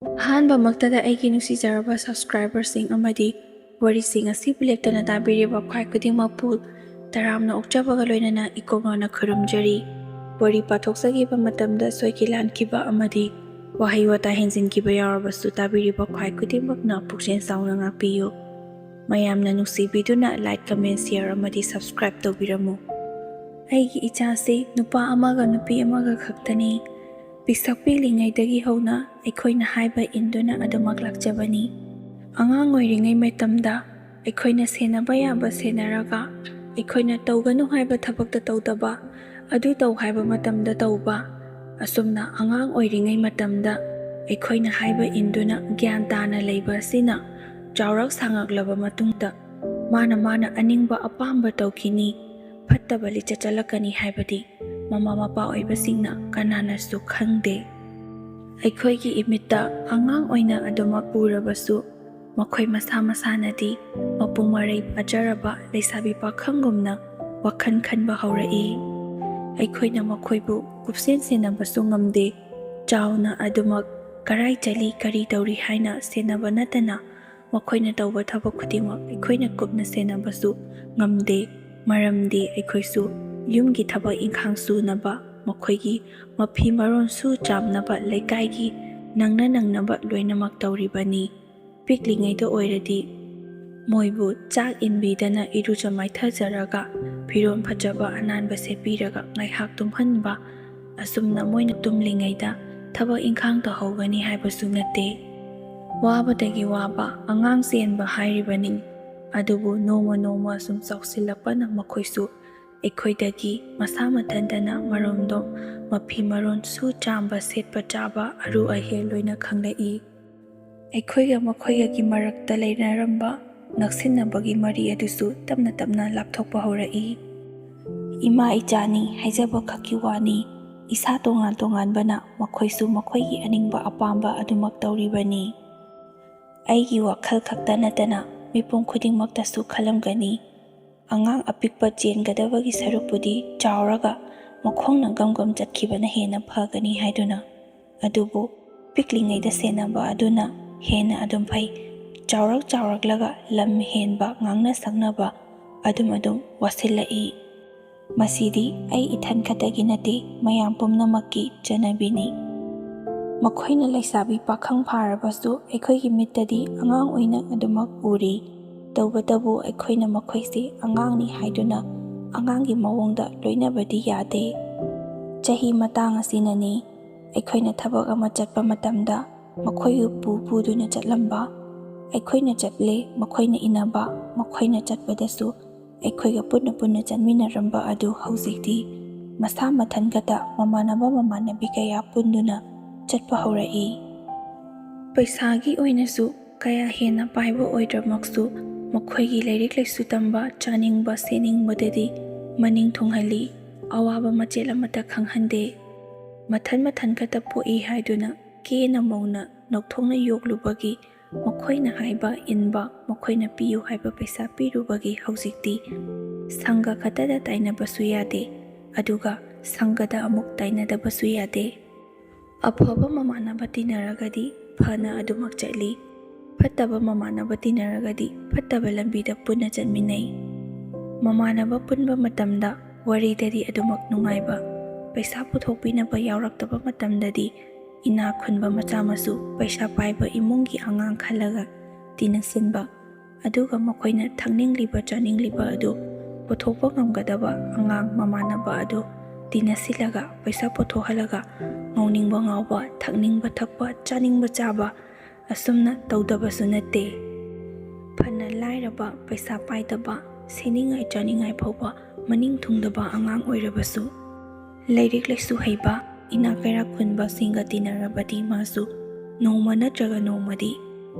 ꯑꯍꯥꯟꯕꯃꯛꯇꯗ ꯑꯩꯒꯤ ꯅꯨꯡꯁꯤꯖꯔꯕ ꯁꯕꯁꯀ꯭ꯔꯥꯏꯕꯔꯁꯤꯡ ꯑꯃꯗꯤ ꯋꯥꯔꯤꯁꯤꯡ ꯑꯁꯤꯕꯨ ꯂꯦꯞꯇꯅ ꯇꯥꯕꯤꯔꯤꯕ ꯈ꯭ꯋꯥꯏ ꯈꯨꯗꯤꯡꯃꯛꯄꯨ ꯇꯔꯥꯝꯅ ꯑꯣꯛꯆꯕꯒ ꯂꯣꯏꯅꯅ ꯏꯀꯣꯛꯅꯅ ꯈꯨꯔꯨꯝꯖꯔꯤ꯫ ꯋꯥꯔꯤ ꯄꯥꯊꯣꯛꯆꯈꯤꯕ ꯃꯇꯝꯗ ꯁꯣꯏꯈꯤ ꯂꯥꯟꯈꯤꯕ ꯑꯃꯗꯤ ꯋꯥꯍꯩ ꯋꯥꯇꯥ ꯍꯦꯟꯖꯤꯟꯈꯤꯕ ꯌꯥꯎꯔꯕꯁꯨ ꯇꯥꯕꯤꯔꯤꯕ ꯈ꯭ꯋꯥꯏ ꯈꯨꯗꯤꯡꯃꯛꯅ ꯄꯨꯛꯆꯦꯜ ꯆꯥꯎꯅ ꯉꯥꯛꯄꯤꯌꯨ꯫ ꯃꯌꯥꯝꯅ ꯅꯨꯡꯁꯤꯕꯤꯗꯨꯅ ꯂꯥꯏꯛ, ꯀꯃꯦꯟ, ꯁꯤꯌꯔ ꯑꯃꯗꯤ ꯁꯕꯁꯀ꯭ꯔꯥꯏꯕ ꯇꯧꯕꯤꯔꯝꯃꯨ꯫ ꯑꯩꯒꯤ ꯏꯆꯥꯁꯤ ꯅꯨꯄꯥ ꯑꯃꯒ ꯅꯨꯄꯤ ꯑꯃꯒ ꯈꯛꯇꯅꯤ꯫ ꯄꯤꯁꯛ ꯄꯤꯛꯂꯤꯉꯩꯗꯒꯤ ꯍꯧꯅ ꯑꯩꯈꯣꯏꯅ ꯍꯥꯏꯕ ꯏꯟꯗꯨꯅ ꯑꯗꯨꯃꯛ ꯂꯥꯛꯆꯕꯅꯤ꯫ ꯑꯉꯥꯡ ꯑꯣꯏꯔꯤꯉꯩ ꯃꯇꯝꯗ ꯑꯩꯈꯣꯏꯅ ꯁꯦꯟꯅꯕ ꯌꯥꯕ ꯁꯦꯟꯅꯔꯒ, ꯑꯩꯈꯣꯏꯅ ꯇꯧꯒꯅꯨ ꯍꯥꯏꯕ ꯊꯕꯛꯇ ꯇꯧꯗꯕ, ꯑꯗꯨ ꯇꯧ ꯍꯥꯏꯕ ꯃꯇꯝꯗ ꯇꯧꯕ, ꯑꯁꯨꯝꯅ ꯑꯉꯥꯡ ꯑꯣꯏꯔꯤꯉꯩ ꯃꯇꯝꯗ ꯑꯩꯈꯣꯏꯅ ꯍꯥꯏꯕ ꯏꯟꯗꯨꯅ ꯒ꯭ꯌꯥꯟ ꯇꯥꯅ ꯂꯩꯕ ꯑꯁꯤꯅ ꯆꯥꯎꯔꯛ ꯁꯥꯡꯉꯛꯂꯕ ꯃꯇꯨꯡꯗ ꯃꯥꯅ ꯑꯅꯤꯡꯕ ꯑꯄꯥꯝꯕ ꯇꯧꯈꯤꯅꯤ, ꯐꯠꯇꯕ ꯂꯤꯆꯠ ꯆꯠꯂꯛꯀꯅꯤ ꯍꯥꯏꯕꯗꯤ ꯃꯃꯥ ꯃꯄꯥ ꯑꯣꯏꯕꯁꯤꯡꯅ ꯀꯅꯥꯅꯁꯨ ꯈꯪꯗꯦ꯫ ꯑꯩꯈꯣꯏꯒꯤ ꯏꯃꯤꯠꯇ ꯑꯉꯥꯡ ꯑꯣꯏꯅ ꯑꯗꯨꯃꯛ ꯎꯔꯕꯁꯨ ꯃꯈꯣꯏ ꯃꯁꯥ ꯃꯁꯥꯅꯗꯤ ꯃꯄꯨꯡ ꯃꯔꯩ ꯐꯥꯖꯔꯕ ꯂꯩꯁꯥꯕꯤ ꯄꯥꯈꯪꯒꯨꯝꯅ ꯋꯥꯈꯜ ꯈꯟꯕ ꯍꯧꯔꯛꯏ꯫ ꯑꯩꯈꯣꯏꯅ ꯃꯈꯣꯏꯕꯨ ꯀꯨꯞꯁꯦꯟ ꯁꯦꯟꯅꯕꯁꯨ ꯉꯝꯗꯦ, ꯆꯥꯎꯅ ꯑꯗꯨꯃꯛ ꯀꯔꯥꯏ ꯆꯠꯂꯤ ꯀꯔꯤ ꯇꯧꯔꯤ ꯍꯥꯏꯅ ꯁꯦꯟꯅꯕ ꯅꯠꯇꯅ ꯃꯈꯣꯏꯅ ꯇꯧꯕ ꯊꯕꯛ ꯈꯨꯗꯤꯡꯃꯛ ꯑꯩꯈꯣꯏꯅ ꯀꯨꯞꯅ ꯁꯦꯟꯅꯕꯁꯨ ꯉꯝꯗꯦ꯫ ꯃꯔꯝꯗꯤ ꯑꯩꯈꯣꯏꯁꯨ ꯌꯨꯝꯒꯤ ꯊꯕꯛ ꯏꯪꯈꯥꯡ ꯁꯨꯅꯕ, ꯃꯈꯣꯏꯒꯤ ꯃꯐꯤ ꯃꯔꯣꯟ ꯁꯨ ꯆꯥꯝꯅꯕ, ꯂꯩꯀꯥꯏꯒꯤ ꯅꯪꯅꯕ ꯂꯣꯏꯅꯃꯛ ꯇꯧꯔꯤꯕꯅꯤ꯫ ꯄꯤꯛꯂꯤꯉꯩꯗ ꯑꯣꯏꯔꯗꯤ ꯃꯣꯏꯕꯨ ꯆꯥꯛ ꯏꯟꯕꯤꯗꯅ ꯏꯔꯨꯖ ꯃꯥꯏꯊꯖꯔꯒ ꯐꯤꯔꯣꯜ ꯐꯖꯕ ꯑꯅꯥꯟꯕ ꯁꯦꯠꯄꯤꯔꯒ ꯉꯥꯏꯍꯥꯛ ꯇꯨꯝꯍꯟꯕ, ꯑꯁꯨꯝꯅ ꯃꯣꯏꯅ ꯇꯨꯝꯂꯤꯉꯩꯗ ꯊꯕꯛ ꯏꯪꯈꯥꯡ ꯇꯧꯍꯧꯒꯅꯤ ꯍꯥꯏꯕꯁꯨ ꯅꯠꯇꯦ꯫ ꯋꯥꯕꯗꯒꯤ ꯋꯥꯕ ꯑꯉꯥꯡ ꯆꯦꯟꯕ ꯍꯥꯏꯔꯤꯕꯅꯤ꯫ ꯑꯗꯨꯕꯨ ꯅꯣꯡꯃ ꯁꯨꯝ ꯆꯥꯎꯁꯤꯜꯂꯛꯄꯅ ꯃꯈꯣꯏꯁꯨ ꯑꯩꯈꯣꯏꯗꯒꯤ ꯃꯁꯥ ꯃꯊꯟꯇꯅ ꯃꯔꯣꯝꯗꯣꯝ ꯃꯐꯤ ꯃꯔꯣꯟ ꯁꯨ ꯆꯥꯝꯕ, ꯁꯦꯠꯄ ꯆꯥꯕ, ꯑꯔꯨ ꯑꯍꯦꯟ ꯂꯣꯏꯅ ꯈꯪꯂꯛꯏ꯫ ꯑꯩꯈꯣꯏꯒ ꯃꯈꯣꯏꯒꯒꯤ ꯃꯔꯛꯇ ꯂꯩꯅꯔꯝꯕ ꯅꯛꯁꯤꯟꯅꯕꯒꯤ ꯃꯔꯤ ꯑꯗꯨꯁꯨ ꯇꯞꯅ ꯇꯞꯅ ꯂꯥꯞꯊꯣꯛꯄ ꯍꯧꯔꯛꯏ꯫ ꯏꯃꯥ ꯏꯆꯥꯅꯤ ꯍꯥꯏꯖꯕ ꯈꯛꯀꯤ ꯋꯥꯅꯤ, ꯏꯁꯥ ꯇꯣꯉꯥꯟ ꯇꯣꯉꯥꯟꯕꯅ ꯃꯈꯣꯏꯁꯨ ꯃꯈꯣꯏꯒꯤ ꯑꯅꯤꯡꯕ ꯑꯄꯥꯝꯕ ꯑꯗꯨꯃꯛ ꯇꯧꯔꯤꯕꯅꯤ꯫ ꯑꯩꯒꯤ ꯋꯥꯈꯜ ꯈꯛꯇ ꯅꯠꯇꯅ ꯃꯤꯄꯨꯝ ꯈꯨꯗꯤꯡꯃꯛꯇꯁꯨ ꯈꯜꯂꯝꯒꯅꯤ, ꯑꯉꯥꯡ ꯑꯄꯤꯛꯄ ꯆꯦꯟꯒꯗꯕꯒꯤ ꯁꯔꯨꯛꯄꯨꯗꯤ ꯆꯥꯎꯔꯒ ꯃꯈꯣꯡꯅ ꯒꯝ ꯆꯠꯈꯤꯕꯅ ꯍꯦꯟꯅ ꯐꯒꯅꯤ ꯍꯥꯏꯗꯨꯅ꯫ ꯑꯗꯨꯕꯨ ꯄꯤꯛꯂꯤꯉꯩꯗ ꯁꯦꯟꯅꯕ ꯑꯗꯨꯅ ꯍꯦꯟꯅ ꯑꯗꯨꯝ ꯐꯩ꯫ ꯆꯥꯎꯔꯛꯂꯒ ꯂꯝ ꯍꯦꯟꯕ, ꯉꯥꯡꯅ ꯁꯛꯅꯕ ꯑꯗꯨꯝ ꯋꯥꯁꯤꯜꯂꯛꯏ꯫ ꯃꯁꯤꯗꯤ ꯑꯩ ꯏꯊꯟ ꯈꯛꯇꯒꯤ ꯅꯠꯇꯦ, ꯃꯌꯥꯝ ꯄꯨꯝꯅꯃꯛꯀꯤ ꯆꯠꯅꯕꯤꯅꯤ꯫ ꯃꯈꯣꯏꯅ ꯂꯩꯁꯥꯕꯤ ꯄꯥꯈꯪ ꯐꯥꯔꯕꯁꯨ ꯑꯩꯈꯣꯏꯒꯤ ꯃꯤꯠꯇꯗꯤ ꯑꯉꯥꯡ ꯑꯣꯏꯅ ꯑꯗꯨꯃꯛ ꯎꯔꯤ꯫ ꯇꯧꯕꯇꯕꯨ ꯑꯩꯈꯣꯏꯅ ꯃꯈꯣꯏꯁꯦ ꯑꯉꯥꯡꯅꯤ ꯍꯥꯏꯗꯨꯅ ꯑꯉꯥꯡꯒꯤ ꯃꯑꯣꯡꯗ ꯂꯣꯏꯅꯕꯗꯤ ꯌꯥꯗꯦ꯫ ꯆꯍꯤ ꯃꯇꯥꯡ ꯑꯁꯤꯅꯅꯤ ꯑꯩꯈꯣꯏꯅ ꯊꯕꯛ ꯑꯃ ꯆꯠꯄ ꯃꯇꯝꯗ ꯃꯈꯣꯏꯕꯨ ꯄꯨꯗꯨꯅ ꯆꯠꯂꯝꯕ, ꯑꯩꯈꯣꯏꯅ ꯆꯠꯂꯦ ꯃꯈꯣꯏꯅ ꯏꯟꯅꯕ, ꯃꯈꯣꯏꯅ ꯆꯠꯄꯗꯁꯨ ꯑꯩꯈꯣꯏꯒ ꯄꯨꯟꯅ ꯆꯠꯃꯤꯟꯅꯔꯝꯕ ꯑꯗꯨ ꯍꯧꯖꯤꯛꯇꯤ ꯃꯁꯥ ꯃꯊꯟꯇ ꯃꯃꯥꯟꯅꯕꯤ ꯀꯌꯥ ꯄꯨꯟꯗꯨꯅ ꯆꯠꯄ ꯍꯧꯔꯛꯏ꯫ ꯄꯩꯁꯥꯒꯤ ꯑꯣꯏꯅꯁꯨ ꯀꯌꯥ ꯍꯦꯟꯅ ꯄꯥꯏꯕ ꯑꯣꯏꯗ꯭ꯔꯃꯛꯁꯨ ꯃꯈꯣꯏꯒꯤ ꯂꯥꯏꯔꯤꯛ ꯂꯥꯏꯁꯨ ꯇꯝꯕ, ꯆꯥꯅꯤꯡꯕ ꯁꯦꯠꯅꯤꯡꯕꯗꯗꯤ ꯃꯅꯤꯡ ꯊꯨꯡꯍꯜꯂꯤ, ꯑꯋꯥꯕ ꯃꯆꯦꯠ ꯑꯃꯠꯇ ꯈꯪꯍꯟꯗꯦ꯫ ꯃꯊꯟ ꯈꯛꯇ ꯄꯣꯛꯏ ꯍꯥꯏꯗꯨꯅ ꯀꯦꯅ ꯃꯧꯅ ꯅꯧꯊꯣꯛꯅ ꯌꯣꯛꯂꯨꯕꯒꯤ, ꯃꯈꯣꯏꯅ ꯍꯥꯏꯕ ꯏꯟꯕ, ꯃꯈꯣꯏꯅ ꯄꯤꯌꯨ ꯍꯥꯏꯕ ꯄꯩꯁꯥ ꯄꯤꯔꯨꯕꯒꯤ ꯍꯧꯖꯤꯛꯇꯤ ꯁꯪꯒ ꯈꯛꯇꯗ ꯇꯥꯏꯅꯕꯁꯨ ꯌꯥꯗꯦ, ꯑꯗꯨꯒ ꯁꯪꯒꯗ ꯑꯃꯨꯛ ꯇꯥꯏꯅꯗꯕꯁꯨ ꯌꯥꯗꯦ꯫ ꯑꯐꯕ ꯃꯃꯥꯟꯅꯕ ꯇꯤꯟꯅꯔꯒꯗꯤ ꯐꯅ ꯑꯗꯨꯃꯛ ꯆꯠꯂꯤ, ꯐꯠꯇꯕ ꯃꯃꯥꯟꯅꯕ ꯇꯤꯟꯅꯔꯒꯗꯤ ꯐꯠꯇꯕ ꯂꯝꯕꯤꯗ ꯄꯨꯟꯅ ꯆꯠꯃꯤꯟꯅꯩ꯫ ꯃꯃꯥꯟꯅꯕ ꯄꯨꯟꯕ ꯃꯇꯝꯗ ꯋꯥꯔꯤꯗꯗꯤ ꯑꯗꯨꯃꯛ ꯅꯨꯡꯉꯥꯏꯕ, ꯄꯩꯁꯥ ꯄꯨꯊꯣꯛꯄꯤꯅꯕ ꯌꯥꯎꯔꯛꯇꯕ ꯃꯇꯝꯗꯗꯤ ꯏꯅꯥꯛ ꯈꯨꯟꯕ ꯃꯆꯥ ꯃꯁꯨ, ꯄꯩꯁా ꯄꯥꯏꯕ ꯏꯃꯨꯡꯒꯤ ꯑꯉꯥꯡ ꯈꯜꯂꯒ ꯇꯤꯟꯅꯁꯤꯟꯕ, ꯑꯗꯨꯒ ꯃꯈꯣꯏꯅ ꯊꯛꯅꯤꯡꯂꯤꯕ ꯆꯥꯅꯤꯡꯂꯤꯕ ꯑꯗꯨ ꯄꯨꯊꯣꯛꯄ ꯉꯝꯒꯗꯕ ꯑꯉꯥꯡ ꯃꯃꯥꯟꯅꯕ ꯑꯗꯨ ꯇꯤꯟꯅꯁꯤꯜꯂꯒ ꯄꯩꯁꯥ ꯄꯨꯊꯣꯛꯍꯜꯂꯒ ꯉꯥꯎꯅꯤꯡꯕ ꯉꯥꯎꯕ, ꯊꯛꯅꯤꯡꯕ ꯊꯛꯄ, ꯆꯥꯅꯤꯡꯕ ꯆꯥꯕ, ꯑꯁꯨꯝꯅ ꯇꯧꯗꯕꯁꯨ ꯅꯠꯇꯦ꯫ ꯐꯅ ꯂꯥꯏꯔꯕ, ꯄꯩꯁా ꯄꯥꯏꯗꯕ, ꯁꯦꯠꯅꯤꯡꯉꯥꯏ ꯆꯥꯅꯤꯡꯉꯥꯏ ꯐꯥꯎꯕ ꯃꯅꯤꯡ ꯊꯨꯡꯗꯕ ꯑꯉꯥꯡ ꯑꯣꯏꯔꯕꯁꯨ ꯂꯥꯏꯔꯤꯛ ꯂꯥꯏꯁꯨ ꯍꯩꯕ, ꯏꯅꯥꯛ ꯀꯩꯔꯥꯛ ꯈꯨꯟꯕꯁꯤꯡꯒ ꯇꯤꯟꯅꯔꯕꯗꯤ ꯃꯥꯁꯨ ꯅꯣꯡꯃ ꯅꯠꯇ꯭ꯔꯒ ꯅꯣꯡꯃꯗꯤ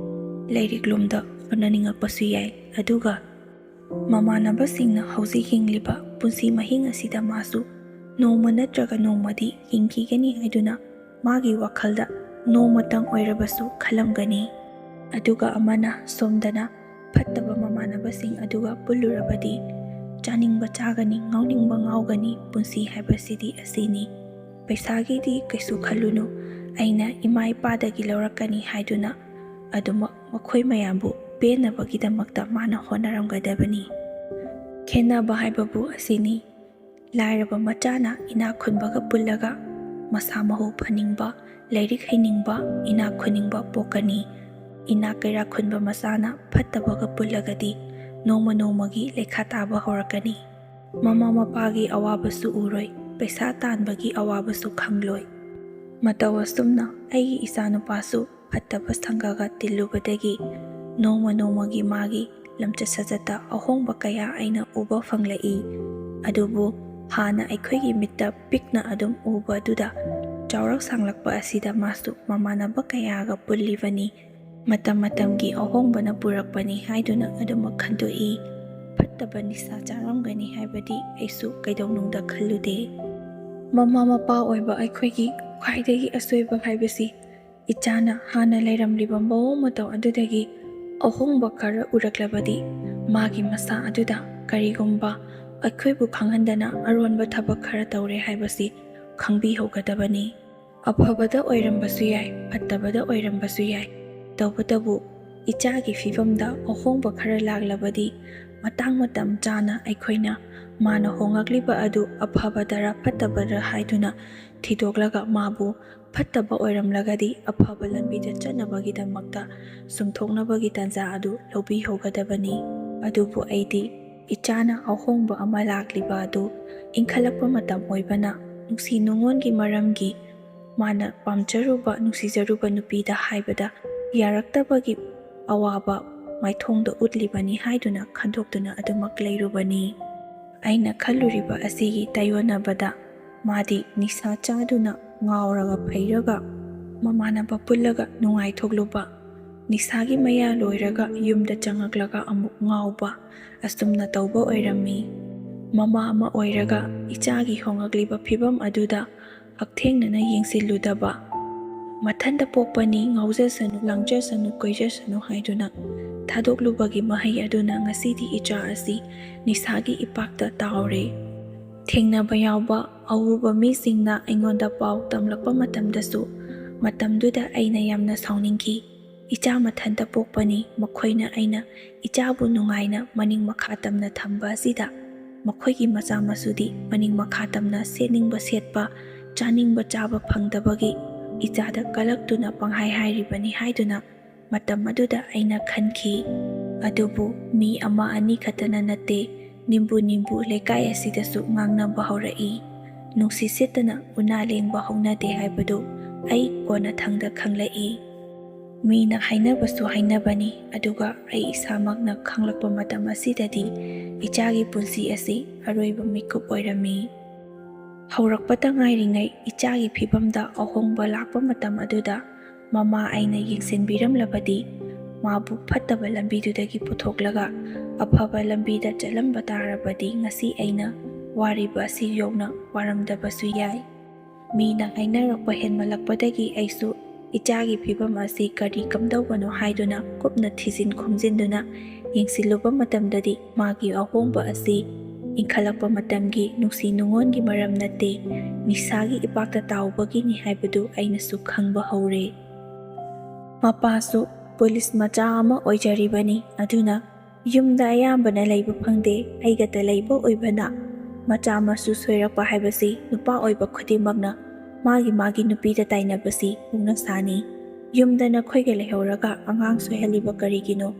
ꯂꯥꯏꯔꯤꯛ ꯂꯣꯝꯗ ꯍꯣꯠꯅꯅꯤꯡꯉꯛꯄꯁꯨ ꯌꯥꯏ, ꯑꯗꯨꯒ ꯃꯃꯥꯟꯅꯕꯁꯤꯡꯅ ꯍꯧꯖꯤꯛ ꯍꯤꯡꯂꯤꯕ ꯄꯨꯟꯁꯤ ꯃꯍꯤꯡ ꯑꯁꯤꯗ ꯃꯥꯁꯨ ꯅꯣꯡꯃ ꯅꯠꯇ꯭ꯔꯒ ꯅꯣꯡꯃꯗꯤ ꯍꯤꯡꯈꯤꯒꯅꯤ ꯍꯥꯏꯗꯨꯅ ꯃꯥꯒꯤ ꯋꯥꯈꯜꯗ ꯅꯣꯡꯃꯇꯪ ꯑꯣꯏꯔꯕꯁꯨ ꯈꯜꯂꯝꯒꯅꯤ꯫ ꯑꯗꯨꯒ ꯑꯃꯅ ꯁꯣꯝꯗꯅ ꯐꯠꯇꯕ ꯃꯃꯥꯟꯅꯕꯁꯤꯡ ꯑꯗꯨꯒ ꯄꯨꯜꯂꯨꯔꯕꯗꯤ ꯆꯥꯅꯤꯡꯕ ꯆꯥꯒꯅꯤ, ꯉꯥꯎꯅꯤꯡꯕ ꯉꯥꯎꯒꯅꯤ꯫ ꯄꯨꯟꯁꯤ ꯍꯥꯏꯕꯁꯤꯗꯤ ꯑꯁꯤꯅꯤ꯫ ꯄꯩꯁꯥꯒꯤꯗꯤ ꯀꯩꯁꯨ ꯈꯜꯂꯨꯅꯨ, ꯑꯩꯅ ꯏꯃꯥ ꯏꯄꯥꯗꯒꯤ ꯂꯧꯔꯛꯀꯅꯤ ꯍꯥꯏꯗꯨꯅ ꯑꯗꯨꯃꯛ ꯃꯈꯣꯏ ꯃꯌꯥꯝꯕꯨ ꯄꯦꯟꯅꯕꯒꯤꯗꯃꯛꯇ ꯃꯥꯅ ꯍꯣꯠꯅꯔꯝꯒꯗꯕꯅꯤ꯫ ꯈꯦꯟꯅꯕ ꯍꯥꯏꯕꯕꯨ ꯑꯁꯤꯅꯤ꯫ ꯂꯥꯏꯔꯕ ꯃꯆꯥꯅ ꯏꯅꯥꯛ ꯈꯨꯟꯕꯒ ꯄꯨꯜꯂꯒ ꯃꯁꯥ ꯃꯍꯨ ꯐꯅꯤꯡꯕ, ꯂꯥꯏꯔꯤꯛ ꯍꯩꯅꯤꯡꯕ, ꯏꯅꯥꯛ ꯈꯨꯟꯅꯤꯡꯕ ꯄꯣꯛꯀꯅꯤ꯫ ꯏꯅꯥꯛ ꯀꯩꯔꯥꯛ ꯈꯨꯟꯕ ꯃꯆꯥꯅ ꯐꯠꯇꯕꯒ ꯄꯨꯜꯂꯒꯗꯤ ꯅꯣꯡꯃ ꯅꯣꯡꯃꯒꯤ ꯂꯩꯈꯥ ꯇꯥꯕ ꯍꯧꯔꯛꯀꯅꯤ꯫ ꯃꯃꯥ ꯃꯄꯥꯒꯤ ꯑꯋꯥꯕꯁꯨ ꯎꯔꯣꯏ, ꯄꯩꯁꯥ ꯇꯥꯟꯕꯒꯤ ꯑꯋꯥꯕꯁꯨ ꯈꯪꯂꯣꯏ꯫ ꯃꯇꯧ ꯑꯁꯨꯝꯅ ꯑꯩꯒꯤ ꯏꯆꯥꯅꯨꯄꯥꯁꯨ ꯐꯠꯇꯕ ꯁꯪꯒꯒ ꯇꯤꯜꯂꯨꯕꯗꯒꯤ ꯅꯣꯡꯃ ꯅꯣꯡꯃꯒꯤ ꯃꯥꯒꯤ ꯂꯝꯆꯠ ꯁꯥꯖꯠꯇ ꯑꯍꯣꯡꯕ ꯀꯌꯥ ꯑꯩꯅ ꯎꯕ ꯐꯪꯂꯛꯏ꯫ ꯑꯗꯨꯕꯨ ꯍꯥꯟꯅ ꯑꯩꯈꯣꯏꯒꯤ ꯃꯤꯠꯇ ꯄꯤꯛꯅ ꯑꯗꯨꯝ ꯎꯕꯗꯨꯗ ꯆꯥꯎꯔꯛ ꯁꯥꯡꯂꯛꯄ ꯑꯁꯤꯗ ꯃꯥꯁꯨ ꯃꯃꯥꯟꯅꯕ ꯀꯌꯥꯒ ꯄꯨꯜꯂꯤꯕꯅꯤ, ꯃꯇꯝ ꯃꯇꯝꯒꯤ ꯑꯍꯣꯡꯕꯅ ꯄꯨꯔꯛꯄꯅꯤ ꯍꯥꯏꯗꯨꯅ ꯑꯗꯨꯃꯛ ꯈꯟꯗꯣꯛꯏ꯫ ꯐꯠꯇꯕ ꯅꯤꯁꯥ ꯆꯥꯔꯝꯒꯅꯤ ꯍꯥꯏꯕꯗꯤ ꯑꯩꯁꯨ ꯀꯩꯗꯧꯅꯨꯡꯗ ꯈꯜꯂꯨꯗꯦ꯫ ꯃꯃꯥ ꯃꯄꯥ ꯑꯣꯏꯕ ꯑꯩꯈꯣꯏꯒꯤ ꯈ꯭ꯋꯥꯏꯗꯒꯤ ꯑꯁꯣꯏꯕ ꯍꯥꯏꯕꯁꯤ ꯏꯆꯥꯅ ꯍꯥꯟꯅ ꯂꯩꯔꯝꯂꯤꯕ ꯃꯑꯣꯡ ꯃꯇꯧ ꯑꯗꯨꯗꯒꯤ ꯑꯍꯣꯡꯕ ꯈꯔ ꯎꯔꯛꯂꯕꯗꯤ ꯃꯥꯒꯤ ꯃꯁꯥ ꯑꯗꯨꯗ ꯀꯔꯤꯒꯨꯝꯕ ꯑꯩꯈꯣꯏꯕꯨ ꯈꯪꯍꯟꯗꯅ ꯑꯔꯣꯟꯕ ꯊꯕꯛꯈꯔ ꯇꯧꯔꯦ ꯍꯥꯏꯕꯁꯤ ꯈꯪꯕꯤꯍꯧꯒꯗꯕꯅꯤ꯫ ꯑꯐꯕꯗ ꯑꯣꯏꯔꯝꯕꯁꯨ ꯌꯥꯏ, ꯐꯠꯇꯕꯗ ꯑꯣꯏꯔꯝꯕꯁꯨ ꯌꯥꯏ, ꯇꯧꯕꯇꯕꯨ ꯏꯆꯥꯒꯤ ꯐꯤꯕꯝꯗ ꯑꯍꯣꯡꯕ ꯈꯔ ꯂꯥꯛꯂꯕꯗꯤ ꯃꯇꯥꯡ ꯃꯇꯝ ꯆꯥꯅ ꯑꯩꯈꯣꯏꯅ ꯃꯥꯅ ꯍꯣꯡꯂꯛꯂꯤꯕ ꯑꯗꯨ ꯑꯐꯕꯗꯔ ꯐꯠꯇꯕꯗꯔ ꯍꯥꯏꯗꯨꯅ ꯊꯤꯗꯣꯛꯂꯒ ꯃꯥꯕꯨ ꯐꯠꯇꯕ ꯑꯣꯏꯔꯝꯂꯒꯗꯤ ꯑꯐꯕ ꯂꯝꯕꯤꯗ ꯆꯠꯅꯕꯒꯤꯗꯃꯛꯇ ꯆꯨꯝꯊꯣꯛꯅꯕꯒꯤ ꯇꯥꯟꯖꯥ ꯑꯗꯨ ꯂꯧꯕꯤꯍꯧꯒꯗꯕꯅꯤ꯫ ꯑꯗꯨꯕꯨ ꯑꯩꯗꯤ ꯏꯆꯥꯅ ꯑꯍꯣꯡꯕ ꯑꯃ ꯂꯥꯛꯂꯤꯕ ꯑꯗꯨ ꯏꯟꯈꯠꯂꯛꯄ ꯃꯇꯝ ꯑꯣꯏꯕꯅ ꯅꯨꯡꯁꯤ ꯅꯨꯡꯉꯣꯟꯒꯤ ꯃꯔꯝꯒꯤ ꯃꯥꯅ ꯄꯥꯝꯖꯔꯨꯕ ꯅꯨꯡꯁꯤꯖꯔꯨꯕ ꯅꯨꯄꯤꯗ ꯍꯥꯏꯕꯗ ꯌꯥꯔꯛꯇꯕꯒꯤ ꯑꯋꯥꯕ ꯃꯥꯏꯊꯣꯡꯗ ꯎꯠꯂꯤꯕꯅꯤ ꯍꯥꯏꯗꯨꯅ ꯈꯟꯗꯣꯛꯇꯨꯅ ꯑꯗꯨꯃꯛ ꯂꯩꯔꯨꯕꯅꯤ꯫ ꯑꯩꯅ ꯈꯜꯂꯨꯔꯤꯕ ꯑꯁꯤꯒꯤ ꯇꯥꯏꯌꯣꯟꯅꯕꯗ ꯃꯥꯗꯤ ꯅꯤꯁꯥ ꯆꯥꯗꯨꯅ ꯉꯥꯎꯔꯒ ꯐꯩꯔꯒ ꯃꯃꯥꯟꯅꯕ ꯄꯨꯜꯂꯒ ꯅꯨꯡꯉꯥꯏꯊꯣꯛꯂꯨꯕ, ꯅꯤꯁꯥꯒꯤ ꯃꯌꯥ ꯂꯣꯏꯔꯒ ꯌꯨꯝꯗ ꯆꯪꯉꯛꯂꯒ ꯑꯃꯨꯛ ꯉꯥꯎꯕ, ꯑꯁꯨꯝꯅ ꯇꯧꯕ ꯑꯣꯏꯔꯝꯃꯤ꯫ ꯃꯃꯥ ꯑꯃ ꯑꯣꯏꯔꯒ ꯏꯆꯥꯒꯤ ꯍꯣꯡꯂꯛꯂꯤꯕ ꯐꯤꯕꯝ ꯑꯗꯨꯗ ꯍꯛꯊꯦꯡꯅꯅ ꯌꯦꯡꯁꯤꯜꯂꯨꯗꯕ, ꯃꯊꯟꯇ ꯄꯣꯛꯄꯅꯤ ꯉꯥꯎꯖꯁꯅꯨ ꯂꯥꯡꯖꯁꯅꯨ ꯀꯣꯏꯖꯁꯅꯨ ꯍꯥꯏꯗꯨꯅ ꯊꯥꯗꯣꯛꯂꯨꯕꯒꯤ ꯃꯍꯩ ꯑꯗꯨꯅ ꯉꯁꯤꯗꯤ ꯏꯆꯥ ꯑꯁꯤ ꯅꯤꯁꯥꯒꯤ ꯏꯄꯥꯛꯇ ꯇꯥꯎꯔꯦ꯫ ꯊꯦꯡꯅꯕ ꯌꯥꯎꯕ ꯑꯎꯕ ꯃꯤꯁꯤꯡꯅ ꯑꯩꯉꯣꯟꯗ ꯄꯥꯎ ꯇꯝꯂꯛꯄ ꯃꯇꯝꯗꯁꯨ ꯃꯇꯝꯗꯨꯗ ꯑꯩꯅ ꯌꯥꯝꯅ ꯁꯥꯎꯅꯤꯡꯈꯤ꯫ ꯏꯆꯥ ꯃꯊꯟꯇ ꯄꯣꯛꯄꯅꯤ, ꯃꯈꯣꯏꯅ ꯑꯩꯅ ꯏꯆꯥꯕꯨ ꯅꯨꯡꯉꯥꯏꯅ ꯃꯅꯤꯡ ꯃꯈꯥ ꯇꯝꯅ ꯊꯝꯕ ꯑꯁꯤꯗ ꯃꯈꯣꯏꯒꯤ ꯃꯆꯥ ꯃꯁꯨꯗꯤ ꯃꯅꯤꯡ ꯃꯈꯥ ꯇꯝꯅ ꯁꯦꯠꯅꯤꯡꯕ ꯁꯦꯠꯄ, ꯆꯥꯅꯤꯡꯕ ꯆꯥꯕ ꯐꯪꯗꯕꯒꯤ ꯏꯆꯥꯗ ꯀꯂꯛꯇꯨꯅ ꯄꯪꯍꯥꯏ ꯍꯥꯏꯔꯤꯕꯅꯤ ꯍꯥꯏꯗꯨꯅ ꯃꯇꯝ ꯑꯗꯨꯗ ꯑꯩꯅ ꯈꯟꯈꯤ꯫ ꯑꯗꯨꯕꯨ ꯃꯤ ꯑꯃ ꯑꯅꯤ ꯈꯛꯇꯅ ꯅꯠꯇꯦ, ꯅꯤꯝꯕꯨ ꯅꯤꯝꯕꯨ ꯂꯩꯀꯥꯏ ꯑꯁꯤꯗꯁꯨ ꯉꯥꯡꯅꯕ ꯍꯧꯔꯛꯏ꯫ ꯅꯨꯡꯁꯤ ꯁꯤꯠꯇꯅ ꯎꯅꯥ ꯂꯦꯡꯕ ꯍꯧꯅꯗꯦ ꯍꯥꯏꯕꯗꯨ ꯑꯩ ꯀꯣꯟꯅꯊꯪꯗ ꯈꯪꯂꯛꯏ꯫ ꯃꯤꯅ ꯍꯥꯏꯅꯕꯁꯨ ꯍꯥꯏꯅꯕꯅꯤ, ꯑꯗꯨꯒ ꯑꯩ ꯏꯁꯥꯃꯛꯅ ꯈꯪꯂꯛꯄ ꯃꯇꯝ ꯑꯁꯤꯗꯗꯤ ꯏꯆꯥꯒꯤ ꯄꯨꯟꯁꯤ ꯑꯁꯤ ꯑꯔꯣꯏꯕ ꯃꯤꯀꯨꯞ ꯑꯣꯏꯔꯝꯃꯤ꯫ ꯍꯧꯔꯛꯄꯇ ꯉꯥꯏꯔꯤꯉꯩ ꯏꯆꯥꯒꯤ ꯐꯤꯕꯝꯗ ꯑꯍꯣꯡꯕ ꯂꯥꯛꯄ ꯃꯇꯝ ꯑꯗꯨꯗ ꯃꯃꯥ ꯑꯩꯅ ꯌꯦꯡꯁꯤꯟꯕꯤꯔꯝꯂꯕꯗꯤ ꯃꯥꯕꯨ ꯐꯠꯇꯕ ꯂꯝꯕꯤꯗꯨꯗꯒꯤ ꯄꯨꯊꯣꯛꯂꯒ ꯑꯐꯕ ꯂꯝꯕꯤꯗ ꯆꯠꯂꯝꯕ ꯇꯥꯔꯕꯗꯤ ꯉꯁꯤ ꯑꯩꯅ ꯋꯥꯔꯤꯕ ꯑꯁꯤ ꯌꯧꯅ ꯋꯥꯔꯝꯗꯕꯁꯨ ꯌꯥꯏ꯫ ꯃꯤꯅ ꯍꯥꯏꯅꯔꯛꯄ ꯍꯦꯟꯃꯜꯂꯛꯄꯗꯒꯤ ꯑꯩꯁꯨ ꯏꯆꯥꯒꯤ ꯐꯤꯕꯝ ꯑꯁꯤ ꯀꯔꯤ ꯀꯝꯗꯧꯕꯅꯣ ꯍꯥꯏꯗꯨꯅ ꯀꯨꯞꯅ ꯊꯤꯖꯤꯟ ꯈꯣꯝꯖꯤꯟꯗꯨꯅ ꯌꯦꯡꯁꯤꯜꯂꯨꯕ ꯃꯇꯝꯗꯗꯤ ꯃꯥꯒꯤ ꯑꯍꯣꯡꯕ ꯑꯁꯤ ꯏꯟꯈꯠꯂꯛꯄ ꯃꯇꯝꯒꯤ ꯅꯨꯡꯁꯤ ꯅꯨꯡꯉꯣꯟꯒꯤ ꯃꯔꯝ ꯅꯠꯇꯦ, ꯅꯤꯁꯥꯒꯤ ꯏꯄꯥꯛꯇ ꯇꯥꯎꯕꯒꯤꯅꯤ ꯍꯥꯏꯕꯗꯨ ꯑꯩꯅꯁꯨ ꯈꯪꯕ ꯍꯧꯔꯦ꯫ ꯃꯄꯥꯁꯨ ꯄꯨꯂꯤꯁ ꯃꯆꯥ ꯑꯃ ꯑꯣꯏꯖꯔꯤꯕꯅꯤ, ꯑꯗꯨꯅ ꯌꯨꯝꯗ ꯑꯌꯥꯝꯕꯅ ꯂꯩꯕ ꯐꯪꯗꯦ꯫ ꯑꯩꯒꯇ ꯂꯩꯕ ꯑꯣꯏꯕꯅ ꯃꯆꯥ ꯃꯁꯨ ꯁꯣꯏꯔꯛꯄ ꯍꯥꯏꯕꯁꯤ ꯅꯨꯄꯥ ꯑꯣꯏꯕ ꯈꯨꯗꯤꯡꯃꯛꯅ ꯃꯥꯒꯤ ꯃꯥꯒꯤ ꯅꯨꯄꯤꯗ ꯇꯥꯏꯅꯕꯁꯤ ꯍꯧꯅꯁꯥꯅꯤ꯫ ꯌꯨꯝꯗ ꯅꯈꯣꯏꯒ ꯂꯩꯍꯧꯔꯒ ꯑꯉꯥꯡ ꯁꯣꯏꯍꯜꯂꯤꯕ ꯀꯔꯤꯒꯤꯅꯣ?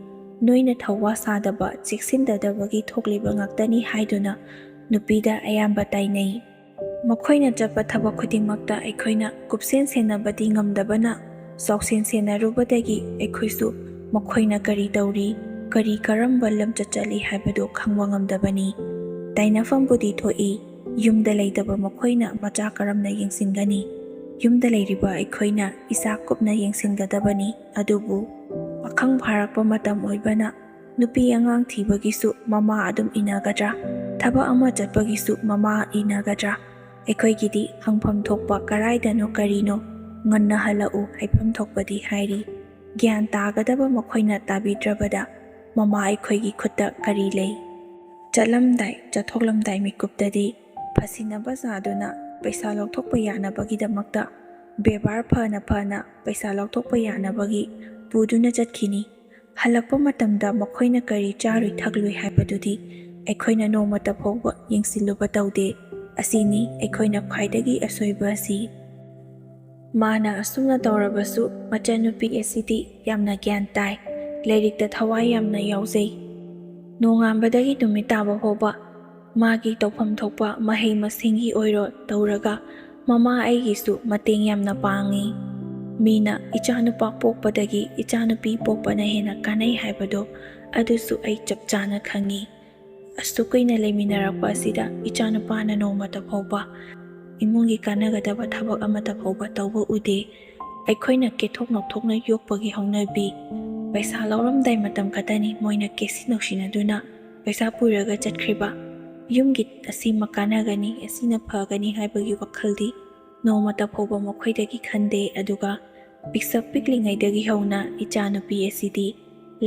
ꯅꯣꯏꯅ ꯊꯧꯋꯥ ꯁꯥꯗꯕ ꯆꯦꯛꯁꯤꯟꯗꯕꯒꯤ ꯊꯣꯛꯂꯤꯕ ꯉꯥꯛꯇꯅꯤ ꯍꯥꯏꯗꯨꯅ ꯅꯨꯄꯤꯗ ꯑꯌꯥꯝꯕ ꯇꯥꯏꯅꯩ꯫ ꯃꯈꯣꯏꯅ ꯆꯠꯄ ꯊꯕꯛ ꯈꯨꯗꯤꯡꯃꯛꯇ ꯑꯩꯈꯣꯏꯅ ꯀꯨꯞꯁꯦꯟ ꯁꯦꯟꯅꯕꯗꯤ ꯉꯝꯗꯕꯅ ꯆꯥꯎꯁꯦꯟ ꯁꯦꯟꯅꯔꯨꯕꯗꯒꯤ ꯑꯩꯈꯣꯏꯁꯨ ꯃꯈꯣꯏꯅ ꯀꯔꯤ ꯇꯧꯔꯤ, ꯀꯔꯤ ꯀꯔꯝꯕ ꯂꯝꯆꯠ ꯆꯠꯂꯤ ꯍꯥꯏꯕꯗꯨ ꯈꯪꯕ ꯉꯝꯗꯕꯅꯤ꯫ ꯇꯥꯏꯅꯐꯝꯕꯨꯗꯤ ꯊꯣꯛꯏ, ꯌꯨꯝꯗ ꯂꯩꯇꯕ ꯃꯈꯣꯏꯅ ꯃꯆꯥ ꯀꯔꯝꯅ ꯌꯦꯡꯁꯤꯟꯒꯅꯤ? ꯌꯨꯝꯗ ꯂꯩꯔꯤꯕ ꯑꯩꯈꯣꯏꯅ ꯏꯆꯥ ꯀꯨꯞꯅ ꯌꯦꯡꯁꯤꯟꯒꯗꯕꯅꯤ꯫ ꯑꯗꯨꯕꯨ ꯄꯥꯈꯪ ꯐꯥꯔꯛꯄ ꯃꯇꯝ ꯑꯣꯏꯕꯅ ꯅꯨꯄꯤ ꯑꯉꯥꯡ ꯊꯤꯕꯒꯤꯁꯨ ꯃꯃꯥ ꯑꯗꯨꯝ ꯏꯟꯅꯒꯗ꯭ꯔꯥ? ꯊꯕꯛ ꯑꯃ ꯆꯠꯄꯒꯤꯁꯨ ꯃꯃꯥ ꯏꯟꯅꯒꯗ꯭ꯔꯥ? ꯑꯩꯈꯣꯏꯒꯤꯗꯤ ꯍꯪꯐꯝ ꯊꯣꯛꯄ ꯀꯔꯥꯏꯗꯅꯣ ꯀꯔꯤꯅꯣ ꯉꯟꯅ ꯍꯜꯂꯛꯎ ꯍꯥꯏꯐꯝ ꯊꯣꯛꯄꯗꯤ ꯍꯥꯏꯔꯤ꯫ ꯒ꯭ꯌꯥꯟ ꯇꯥꯒꯗꯕ ꯃꯈꯣꯏꯅ ꯇꯥꯕꯤꯗ꯭ꯔꯕꯗ ꯃꯃꯥ ꯑꯩꯈꯣꯏꯒꯤ ꯈꯨꯠꯇ ꯀꯔꯤ ꯂꯩ? ꯆꯠꯂꯝꯗꯥꯏ ꯆꯠꯊꯣꯛꯂꯝꯗꯥꯏ ꯃꯤꯀꯨꯞꯇꯗꯤ ꯐꯁꯤꯟꯅꯕ ꯆꯥꯗꯨꯅ ꯄꯩꯁꯥ ꯂꯧꯊꯣꯛꯄ ꯌꯥꯅꯕꯒꯤꯗꯃꯛꯇ ꯕꯦꯕꯥꯔ ꯐꯅ ꯐꯅ ꯄꯩꯁꯥ ꯂꯧꯊꯣꯛꯄ ꯌꯥꯅꯕꯒꯤ ꯄꯨꯗꯨꯅ ꯆꯠꯈꯤꯅꯤ꯫ ꯍꯜꯂꯛꯄ ꯃꯇꯝꯗ ꯃꯈꯣꯏꯅ ꯀꯔꯤ ꯆꯥꯔꯨꯏ ꯊꯛꯂꯨꯏ ꯍꯥꯏꯕꯗꯨꯗꯤ ꯑꯩꯈꯣꯏꯅ ꯅꯣꯡꯃꯇ ꯐꯥꯎꯕ ꯌꯦꯡꯁꯤꯜꯂꯨꯕ ꯇꯧꯗꯦ꯫ ꯑꯁꯤꯅꯤ ꯑꯩꯈꯣꯏꯅ ꯈ꯭ꯋꯥꯏꯗꯒꯤ ꯑꯁꯣꯏꯕ ꯑꯁꯤ꯫ ꯃꯥꯅ ꯑꯁꯨꯝꯅ ꯇꯧꯔꯕꯁꯨ ꯃꯆꯟꯅꯨꯄꯤ ꯑꯁꯤꯗꯤ ꯌꯥꯝꯅ ꯒ꯭ꯌꯥꯟ ꯇꯥꯏ, ꯂꯥꯏꯔꯤꯛꯇ ꯊꯋꯥꯏ ꯌꯥꯝꯅ ꯌꯥꯎꯖꯩ꯫ ꯅꯣꯡꯉꯥꯟꯕꯗꯒꯤ ꯅꯨꯃꯤꯠ ꯇꯥꯕ ꯐꯥꯎꯕ ꯃꯥꯒꯤ ꯇꯧꯐꯝ ꯊꯣꯛꯄ ꯃꯍꯩ ꯃꯁꯤꯡꯒꯤ ꯑꯣꯏꯔꯣ ꯇꯧꯔꯒ ꯃꯃꯥ ꯑꯩꯒꯤꯁꯨ ꯃꯇꯦꯡ ꯌꯥꯝꯅ ꯄꯥꯡꯉꯤ꯫ ꯃꯤꯅ ꯏꯆꯥꯅꯨꯄꯥ ꯄꯣꯛꯄꯗꯒꯤ ꯏꯆꯥꯅꯨꯄꯤ ꯄꯣꯛꯄꯅ ꯍꯦꯟꯅ ꯀꯥꯟꯅꯩ ꯍꯥꯏꯕꯗꯣ ꯑꯗꯨꯁꯨ ꯑꯩ ꯆꯞ ꯆꯥꯅ ꯈꯪꯉꯤ꯫ ꯑꯁꯨꯛ ꯀꯨꯏꯅ ꯂꯩꯃꯤꯟꯅꯔꯛꯄ ꯑꯁꯤꯗ ꯏꯆꯥꯅꯨꯄꯥꯅ ꯅꯣꯡꯃꯇ ꯐꯥꯎꯕ ꯏꯃꯨꯡꯒꯤ ꯀꯥꯟꯅꯒꯗꯕ ꯊꯕꯛ ꯑꯃꯠꯇ ꯐꯥꯎꯕ ꯇꯧꯕ ꯎꯗꯦ꯫ ꯑꯩꯈꯣꯏꯅ ꯀꯦꯊꯣꯛ ꯅꯧꯊꯣꯛꯅ ꯌꯣꯛꯄꯒꯤ ꯍꯧꯅꯕꯤ, ꯄꯩꯁꯥ ꯂꯧꯔꯝꯗꯥꯏ ꯃꯇꯝ ꯈꯛꯇꯅꯤ ꯃꯣꯏꯅ ꯀꯦꯁꯤ ꯅꯧꯁꯤꯟꯅꯗꯨꯅ ꯄꯩꯁꯥ ꯄꯨꯔꯒ ꯆꯠꯈ꯭ꯔꯤꯕ꯫ ꯌꯨꯝꯒꯤ ꯑꯁꯤꯃ ꯀꯥꯟꯅꯒꯅꯤ, ꯑꯁꯤꯅ ꯐꯒꯅꯤ ꯍꯥꯏꯕꯒꯤ ꯋꯥꯈꯜꯗꯤ ꯅꯣꯡꯃꯇ ꯐꯥꯎꯕ ꯃꯈꯣꯏꯗꯒꯤ ꯈꯟꯗꯦ꯫ ꯑꯗꯨꯒ ꯄꯤꯛꯁꯛ ꯄꯤꯛꯂꯤꯉꯩꯗꯒꯤ ꯍꯧꯅ ꯏꯆꯥꯅꯨꯄꯤ ꯑꯁꯤꯗꯤ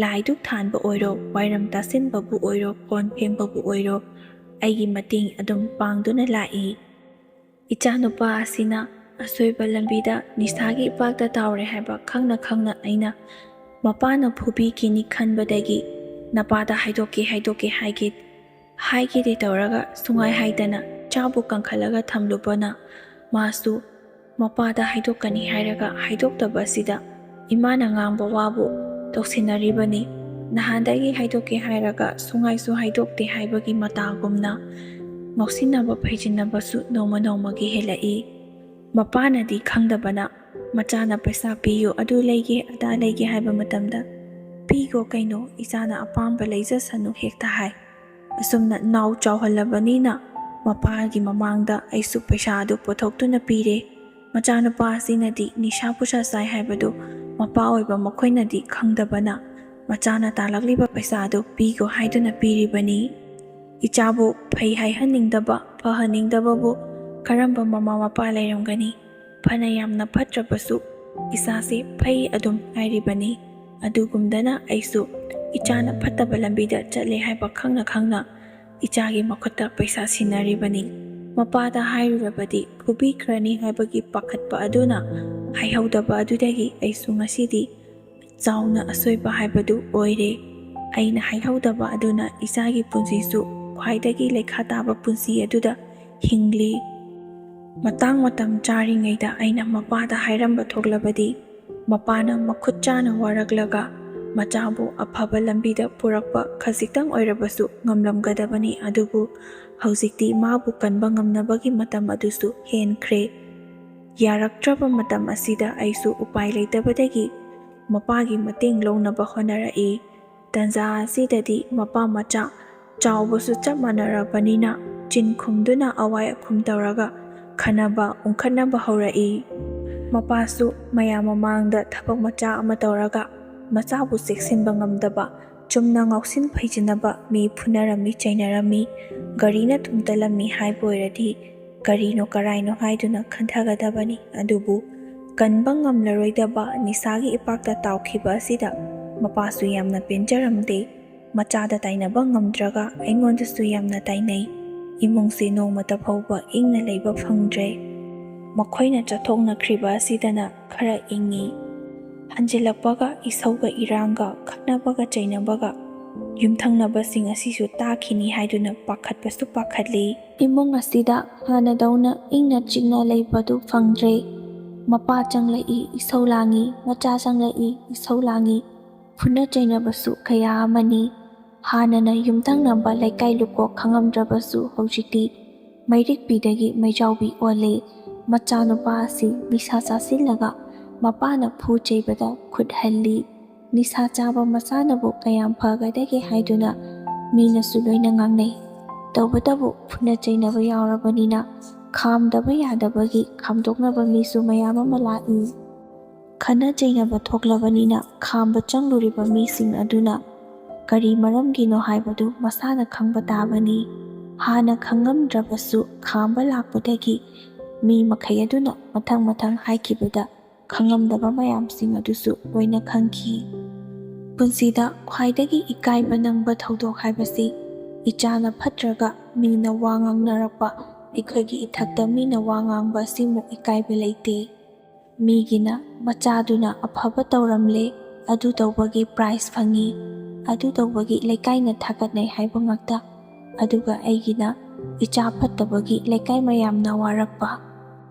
ꯂꯥꯏ ꯙꯨꯛ ꯊꯥꯟꯕ ꯑꯣꯏꯔꯣ, ꯋꯥꯏꯔꯝ ꯇꯥꯁꯤꯟꯕꯕꯨ ꯑꯣꯏꯔꯣ, ꯀꯣꯟ ꯐꯦꯡꯕꯕꯨ ꯑꯣꯏꯔꯣ ꯑꯩꯒꯤ ꯃꯇꯦꯡ ꯑꯗꯨꯝ ꯄꯥꯡꯗꯨꯅ ꯂꯥꯛꯏ꯫ ꯏꯆꯥꯅꯨꯄꯥ ꯑꯁꯤꯅ ꯑꯁꯣꯏꯕ ꯂꯝꯕꯤꯗ ꯅꯤꯁꯥꯒꯤ ꯏꯄꯥꯛꯇ ꯇꯥꯎꯔꯦ ꯍꯥꯏꯕ ꯈꯪꯅ ꯈꯪꯅ ꯑꯩꯅ ꯃꯄꯥꯅ ꯐꯨꯕꯤꯈꯤꯅꯤ ꯈꯟꯕꯗꯒꯤ ꯅꯄꯥꯗ ꯍꯥꯏꯗꯣꯛꯀꯦ ꯍꯥꯏꯒꯦꯗꯤ ꯇꯧꯔꯒ ꯁꯨꯡꯍꯥꯏ ꯍꯥꯏꯗꯅ ꯆꯥꯕꯨ ꯀꯟꯈꯠꯂꯒ ꯊꯝꯂꯨꯕꯅ ꯃꯥꯁꯨ ꯃꯄꯥꯗ ꯍꯥꯏꯗꯣꯛꯀꯅꯤ ꯍꯥꯏꯔꯒ ꯍꯥꯏꯗꯣꯛꯇꯕ ꯑꯁꯤꯗ ꯏꯃꯥꯅ ꯉꯥꯡꯕ ꯋꯥꯕꯨ ꯇꯧꯁꯤꯟꯅꯔꯤꯕꯅꯤ꯫ ꯅꯍꯥꯟꯗꯒꯤ ꯍꯥꯏꯗꯣꯛꯀꯦ ꯍꯥꯏꯔꯒ ꯁꯨꯡꯍꯥꯏꯁꯨ ꯍꯥꯏꯗꯣꯛꯇꯦ ꯍꯥꯏꯕꯒꯤ ꯃꯇꯥꯒꯨꯝꯅ ꯉꯥꯎꯁꯤꯟꯅꯕ ꯐꯩꯖꯤꯟꯅꯕꯁꯨ ꯅꯣꯡꯃ ꯅꯣꯡꯃꯒꯤ ꯍꯦꯜꯂꯛꯏ꯫ ꯃꯄꯥꯅꯗꯤ ꯈꯪꯗꯕꯅ ꯃꯆꯥꯅ ꯄꯩꯁꯥ ꯄꯤꯌꯨ, ꯑꯗꯨ ꯂꯩꯒꯦ ꯑꯗꯥ ꯂꯩꯒꯦ ꯍꯥꯏꯕ ꯃꯇꯝꯗ ꯄꯤꯒꯣ ꯀꯩꯅꯣ, ꯏꯆꯥꯅ ꯑꯄꯥꯝꯕ ꯂꯩꯖꯁꯅꯨ ꯍꯦꯛꯇ ꯍꯥꯏ꯫ ꯑꯁꯨꯝꯅ ꯅꯥꯎ ꯆꯥꯎꯍꯜꯂꯕꯅꯤꯅ ꯃꯄꯥꯒꯤ ꯃꯃꯥꯡꯗ ꯑꯩꯁꯨ ꯄꯩꯁꯥ ꯑꯗꯨ ꯄꯨꯊꯣꯛꯇꯨꯅ ꯄꯤꯔꯦ꯫ ꯃꯆꯥꯅꯨꯄꯥ ꯑꯁꯤꯅꯗꯤ ꯅꯤꯁꯥ ꯄꯨꯁꯥ ꯆꯥꯏ ꯍꯥꯏꯕꯗꯨ ꯃꯄꯥ ꯑꯣꯏꯕ ꯃꯈꯣꯏꯅꯗꯤ ꯈꯪꯗꯕꯅ ꯃꯆꯥꯅ ꯇꯥꯜꯂꯛꯂꯤꯕ ꯄꯩꯁꯥ ꯑꯗꯨ ꯄꯤꯒꯣ ꯍꯥꯏꯗꯨꯅ ꯄꯤꯔꯤꯕꯅꯤ꯫ ꯏꯆꯥꯕꯨ ꯐꯩ ꯍꯥꯏꯍꯟꯅꯤꯡꯗꯕ, ꯐꯍꯟꯅꯤꯡꯗꯕꯕꯨ ꯀꯔꯝꯕ ꯃꯃꯥ ꯃꯄꯥ ꯂꯩꯔꯝꯒꯅꯤ? ꯐꯅ ꯌꯥꯝꯅ ꯐꯠꯇ꯭ꯔꯕꯁꯨ ꯏꯆꯥꯁꯦ ꯐꯩ ꯑꯗꯨꯝ ꯍꯥꯏꯔꯤꯕꯅꯤ꯫ ꯑꯗꯨꯒꯨꯝꯗꯅ ꯑꯩꯁꯨ ꯏꯆꯥꯅ ꯐꯠꯇꯕ ꯂꯝꯕꯤꯗ ꯆꯠꯂꯦ ꯍꯥꯏꯕ ꯈꯪꯅ ꯈꯪꯅ ꯏꯆꯥꯒꯤ ꯃꯈꯨꯠꯇ ꯄꯩꯁꯥ ꯁꯤꯟꯅꯔꯤꯕꯅꯤ꯫ ꯃꯄꯥꯗ ꯍꯥꯏꯔꯨꯔꯕꯗꯤ ꯐꯨꯕꯤꯈ꯭ꯔꯅꯤ ꯍꯥꯏꯕꯒꯤ ꯄꯥꯈꯠꯄ ꯑꯗꯨꯅ ꯍꯥꯏꯍꯧꯗꯕ ꯑꯗꯨꯗꯒꯤ ꯑꯩꯁꯨ ꯉꯁꯤꯗꯤ ꯆꯥꯎꯅ ꯑꯁꯣꯏꯕ ꯍꯥꯏꯕꯗꯨ ꯑꯣꯏꯔꯦ꯫ ꯑꯩꯅ ꯍꯥꯏꯍꯧꯗꯕ ꯑꯗꯨꯅ ꯏꯆꯥꯒꯤ ꯄꯨꯟꯁꯤꯁꯨ ꯈ꯭ꯋꯥꯏꯗꯒꯤ ꯂꯩꯈꯥ ꯇꯥꯕ ꯄꯨꯟꯁꯤ ꯑꯗꯨꯗ ꯍꯤꯡꯂꯤ꯫ ꯃꯇꯥꯡ ꯃꯇꯝ ꯆꯥꯔꯤꯉꯩꯗ ꯑꯩꯅ ꯃꯄꯥꯗ ꯍꯥꯏꯔꯝꯕ ꯊꯣꯛꯂꯕꯗꯤ ꯃꯄꯥꯅ ꯃꯈꯨꯠ ꯆꯥꯅ ꯋꯥꯔꯛꯂꯒ ꯃꯆꯥꯕꯨ ꯑꯐꯕ ꯂꯝꯕꯤꯗ ꯄꯨꯔꯛꯄ ꯈꯖꯤꯛꯇꯪ ꯑꯣꯏꯔꯕꯁꯨ ꯉꯝꯂꯝꯒꯗꯕꯅꯤ꯫ ꯑꯗꯨꯕꯨ ꯍꯧꯖꯤꯛꯇꯤ ꯃꯥꯕꯨ ꯀꯟꯕ ꯉꯝꯅꯕꯒꯤ ꯃꯇꯝ ꯑꯗꯨꯁꯨ ꯍꯦꯟꯈ꯭ꯔꯦ꯫ ꯌꯥꯔꯛꯇ꯭ꯔꯕ ꯃꯇꯝ ꯑꯁꯤꯗ ꯑꯩꯁꯨ ꯎꯄꯥꯏ ꯂꯩꯇꯕꯗꯒꯤ ꯃꯄꯥꯒꯤ ꯃꯇꯦꯡ ꯂꯧꯅꯕ ꯍꯣꯠꯅꯔꯛꯏ꯫ ꯇꯟꯖꯥ ꯑꯁꯤꯗꯗꯤ ꯃꯄꯥ ꯃꯆꯥ ꯆꯥꯎꯕꯁꯨ ꯆꯞ ꯃꯥꯟꯅꯔꯕꯅꯤꯅ ꯆꯤꯟ ꯈꯨꯝꯗꯨꯅ ꯑꯋꯥꯏ ꯑꯈꯨꯝ ꯇꯧꯔꯒ ꯈꯟꯅꯕ ꯎꯪꯈꯠꯅꯕ ꯍꯧꯔꯛꯏ꯫ ꯃꯄꯥꯁꯨ ꯃꯌꯥꯝ ꯃꯃꯥꯡꯗ ꯊꯕꯛ ꯃꯆꯥ ꯑꯃ ꯇꯧꯔꯒ ꯃꯆꯥꯕꯨ ꯆꯦꯛꯁꯤꯟꯕ ꯉꯝꯗꯕ, ꯆꯨꯝꯅ ꯉꯥꯎꯁꯤꯟ ꯐꯩꯖꯤꯟꯅꯕ, ꯃꯤ ꯐꯨꯅꯔꯝꯃꯤ ꯆꯩꯅꯔꯝꯃꯤ, ꯒꯥꯔꯤꯅ ꯊꯨꯝꯇꯠꯂꯝꯃꯤ ꯍꯥꯏꯕ ꯑꯣꯏꯔꯗꯤ ꯀꯔꯤꯅꯣ ꯀꯔꯥꯏꯅꯣ ꯍꯥꯏꯗꯨꯅ ꯈꯟꯊꯒꯗꯕꯅꯤ꯫ ꯑꯗꯨꯕꯨ ꯀꯟꯕ ꯉꯝꯂꯔꯣꯏꯗꯕ ꯅꯤꯁꯥꯒꯤ ꯏꯄꯥꯛꯇ ꯇꯥꯎꯈꯤꯕ ꯑꯁꯤꯗ ꯃꯄꯥꯁꯨ ꯌꯥꯝꯅ ꯄꯦꯟꯖꯔꯝꯗꯦ꯫ ꯃꯆꯥꯗ ꯇꯥꯏꯅꯕ ꯉꯝꯗ꯭ꯔꯒ ꯑꯩꯉꯣꯟꯗꯁꯨ ꯌꯥꯝꯅ ꯇꯥꯏꯅꯩ꯫ ꯏꯃꯨꯡꯁꯤ ꯅꯣꯡꯃꯇ ꯐꯥꯎꯕ ꯏꯪꯅ ꯂꯩꯕ ꯐꯪꯗ꯭ꯔꯦ꯫ ꯃꯈꯣꯏꯅ ꯆꯠꯊꯣꯛꯅꯈ꯭ꯔꯤꯕ ꯑꯁꯤꯗꯅ ꯈꯔ ꯏꯪꯉꯤ꯫ ꯍꯟꯖꯤꯜꯂꯛꯄꯒ ꯏꯁꯧꯒ ꯏꯔꯥꯡꯒ ꯈꯠꯅꯕꯒ ꯆꯩꯅꯕꯒ ꯌꯨꯝꯊꯪꯅꯕꯁꯤꯡ ꯑꯁꯤꯁꯨ ꯇꯥꯈꯤꯅꯤ ꯍꯥꯏꯗꯨꯅ ꯄꯥꯈꯠꯄꯁꯨ ꯄꯥꯈꯠꯂꯤ꯫ ꯏꯃꯨꯡ ꯑꯁꯤꯗ ꯍꯥꯟꯅꯗꯧꯅ ꯏꯪꯅ ꯆꯤꯛꯅ ꯂꯩꯕꯗꯨ ꯐꯪꯗ꯭ꯔꯦ꯫ ꯃꯄꯥ ꯆꯪꯂꯛꯏ, ꯏꯁꯧ ꯂꯥꯡꯉꯤ, ꯃꯆꯥ ꯆꯪꯂꯛꯏ, ꯏꯁꯧ ꯂꯥꯡꯉꯤ, ꯐꯨꯅ ꯆꯩꯅꯕꯁꯨ ꯀꯌꯥ ꯑꯃꯅꯤ꯫ ꯍꯥꯟꯅꯅ ꯌꯨꯝꯊꯪꯅꯕ ꯂꯩꯀꯥꯏ ꯂꯨꯀꯣꯛ ꯈꯪꯉꯝꯗ꯭ꯔꯕꯁꯨ ꯍꯧꯖꯤꯛꯇꯤ ꯃꯩꯔꯤꯛꯄꯤꯗꯒꯤ ꯃꯩꯖꯥꯎꯕꯤ ꯑꯣꯜꯂꯦ꯫ ꯃꯆꯥꯅꯨꯄꯥ ꯑꯁꯤ ꯅꯤꯁꯥ ꯆꯥꯁꯤꯜꯂꯒ ꯃꯄꯥꯅ ꯐꯨ ꯆꯩꯕꯗ ꯈꯨꯠ ꯍꯜꯂꯤ꯫ ꯅꯤꯁꯥ ꯆꯥꯕ ꯃꯆꯥꯅꯕꯨ ꯀꯌꯥꯝ ꯐꯒꯗꯒꯦ ꯍꯥꯏꯗꯨꯅ ꯃꯤꯅꯁꯨ ꯂꯣꯏꯅ ꯉꯥꯡꯅꯩ꯫ ꯇꯧꯕꯇꯕꯨ ꯐꯨꯅ ꯆꯩꯅꯕ ꯌꯥꯎꯔꯕꯅꯤꯅ ꯈꯥꯝꯗꯕ ꯌꯥꯗꯕꯒꯤ ꯈꯥꯝꯗꯣꯛꯅꯕ ꯃꯤꯁꯨ ꯃꯌꯥꯝ ꯑꯃ ꯂꯥꯛꯏ꯫ ꯈꯟꯅ ꯆꯩꯅꯕ ꯊꯣꯛꯂꯕꯅꯤꯅ ꯈꯥꯝꯕ ꯆꯪꯂꯨꯔꯤꯕ ꯃꯤꯁꯤꯡ ꯑꯗꯨꯅ ꯀꯔꯤ ꯃꯔꯝꯒꯤꯅꯣ ꯍꯥꯏꯕꯗꯨ ꯃꯁꯥꯅ ꯈꯪꯕ ꯇꯥꯕꯅꯤ꯫ ꯍꯥꯟꯅ ꯈꯪꯉꯝꯗ꯭ꯔꯕꯁꯨ ꯈꯥꯝꯕ ꯂꯥꯛꯄꯗꯒꯤ ꯃꯤ ꯃꯈꯩ ꯑꯗꯨꯅ ꯃꯊꯪ ꯃꯊꯪ ꯍꯥꯏꯈꯤꯕꯗ ꯈꯪꯉꯝꯗꯕ ꯃꯌꯥꯝꯁꯤꯡ ꯑꯗꯨꯁꯨ ꯂꯣꯏꯅ ꯈꯪꯈꯤ꯫ ꯄꯨꯟꯁꯤꯗ ꯈ꯭ꯋꯥꯏꯗꯒꯤ ꯏꯀꯥꯏꯕ ꯅꯪꯕ ꯊꯧꯗꯣꯛ ꯍꯥꯏꯕꯁꯤ ꯏꯆꯥꯅ ꯐꯠꯇ꯭ꯔꯒ ꯃꯤꯅ ꯋꯥ ꯉꯥꯡꯅꯔꯛꯄ, ꯑꯩꯈꯣꯏꯒꯤ ꯏꯊꯛꯇ ꯃꯤꯅ ꯋꯥ ꯉꯥꯡꯕ ꯑꯁꯤꯃꯨꯛ ꯏꯀꯥꯏꯕ ꯂꯩꯇꯦ꯫ ꯃꯤꯒꯤꯅ ꯃꯆꯥꯗꯨꯅ ꯑꯐꯕ ꯇꯧꯔꯝꯂꯦ, ꯑꯗꯨ ꯇꯧꯕꯒꯤ ꯄ꯭ꯔꯥꯏꯖ ꯐꯪꯏ, ꯑꯗꯨ ꯇꯧꯕꯒꯤ ꯂꯩꯀꯥꯏꯅ ꯊꯥꯒꯠꯅꯩ ꯍꯥꯏꯕ ꯉꯥꯛꯇ꯫ ꯑꯗꯨꯒ ꯑꯩꯒꯤꯅ ꯏꯆꯥ ꯐꯠꯇꯕꯒꯤ ꯂꯩꯀꯥꯏ ꯃꯌꯥꯝꯅ ꯋꯥꯔꯛꯄ꯫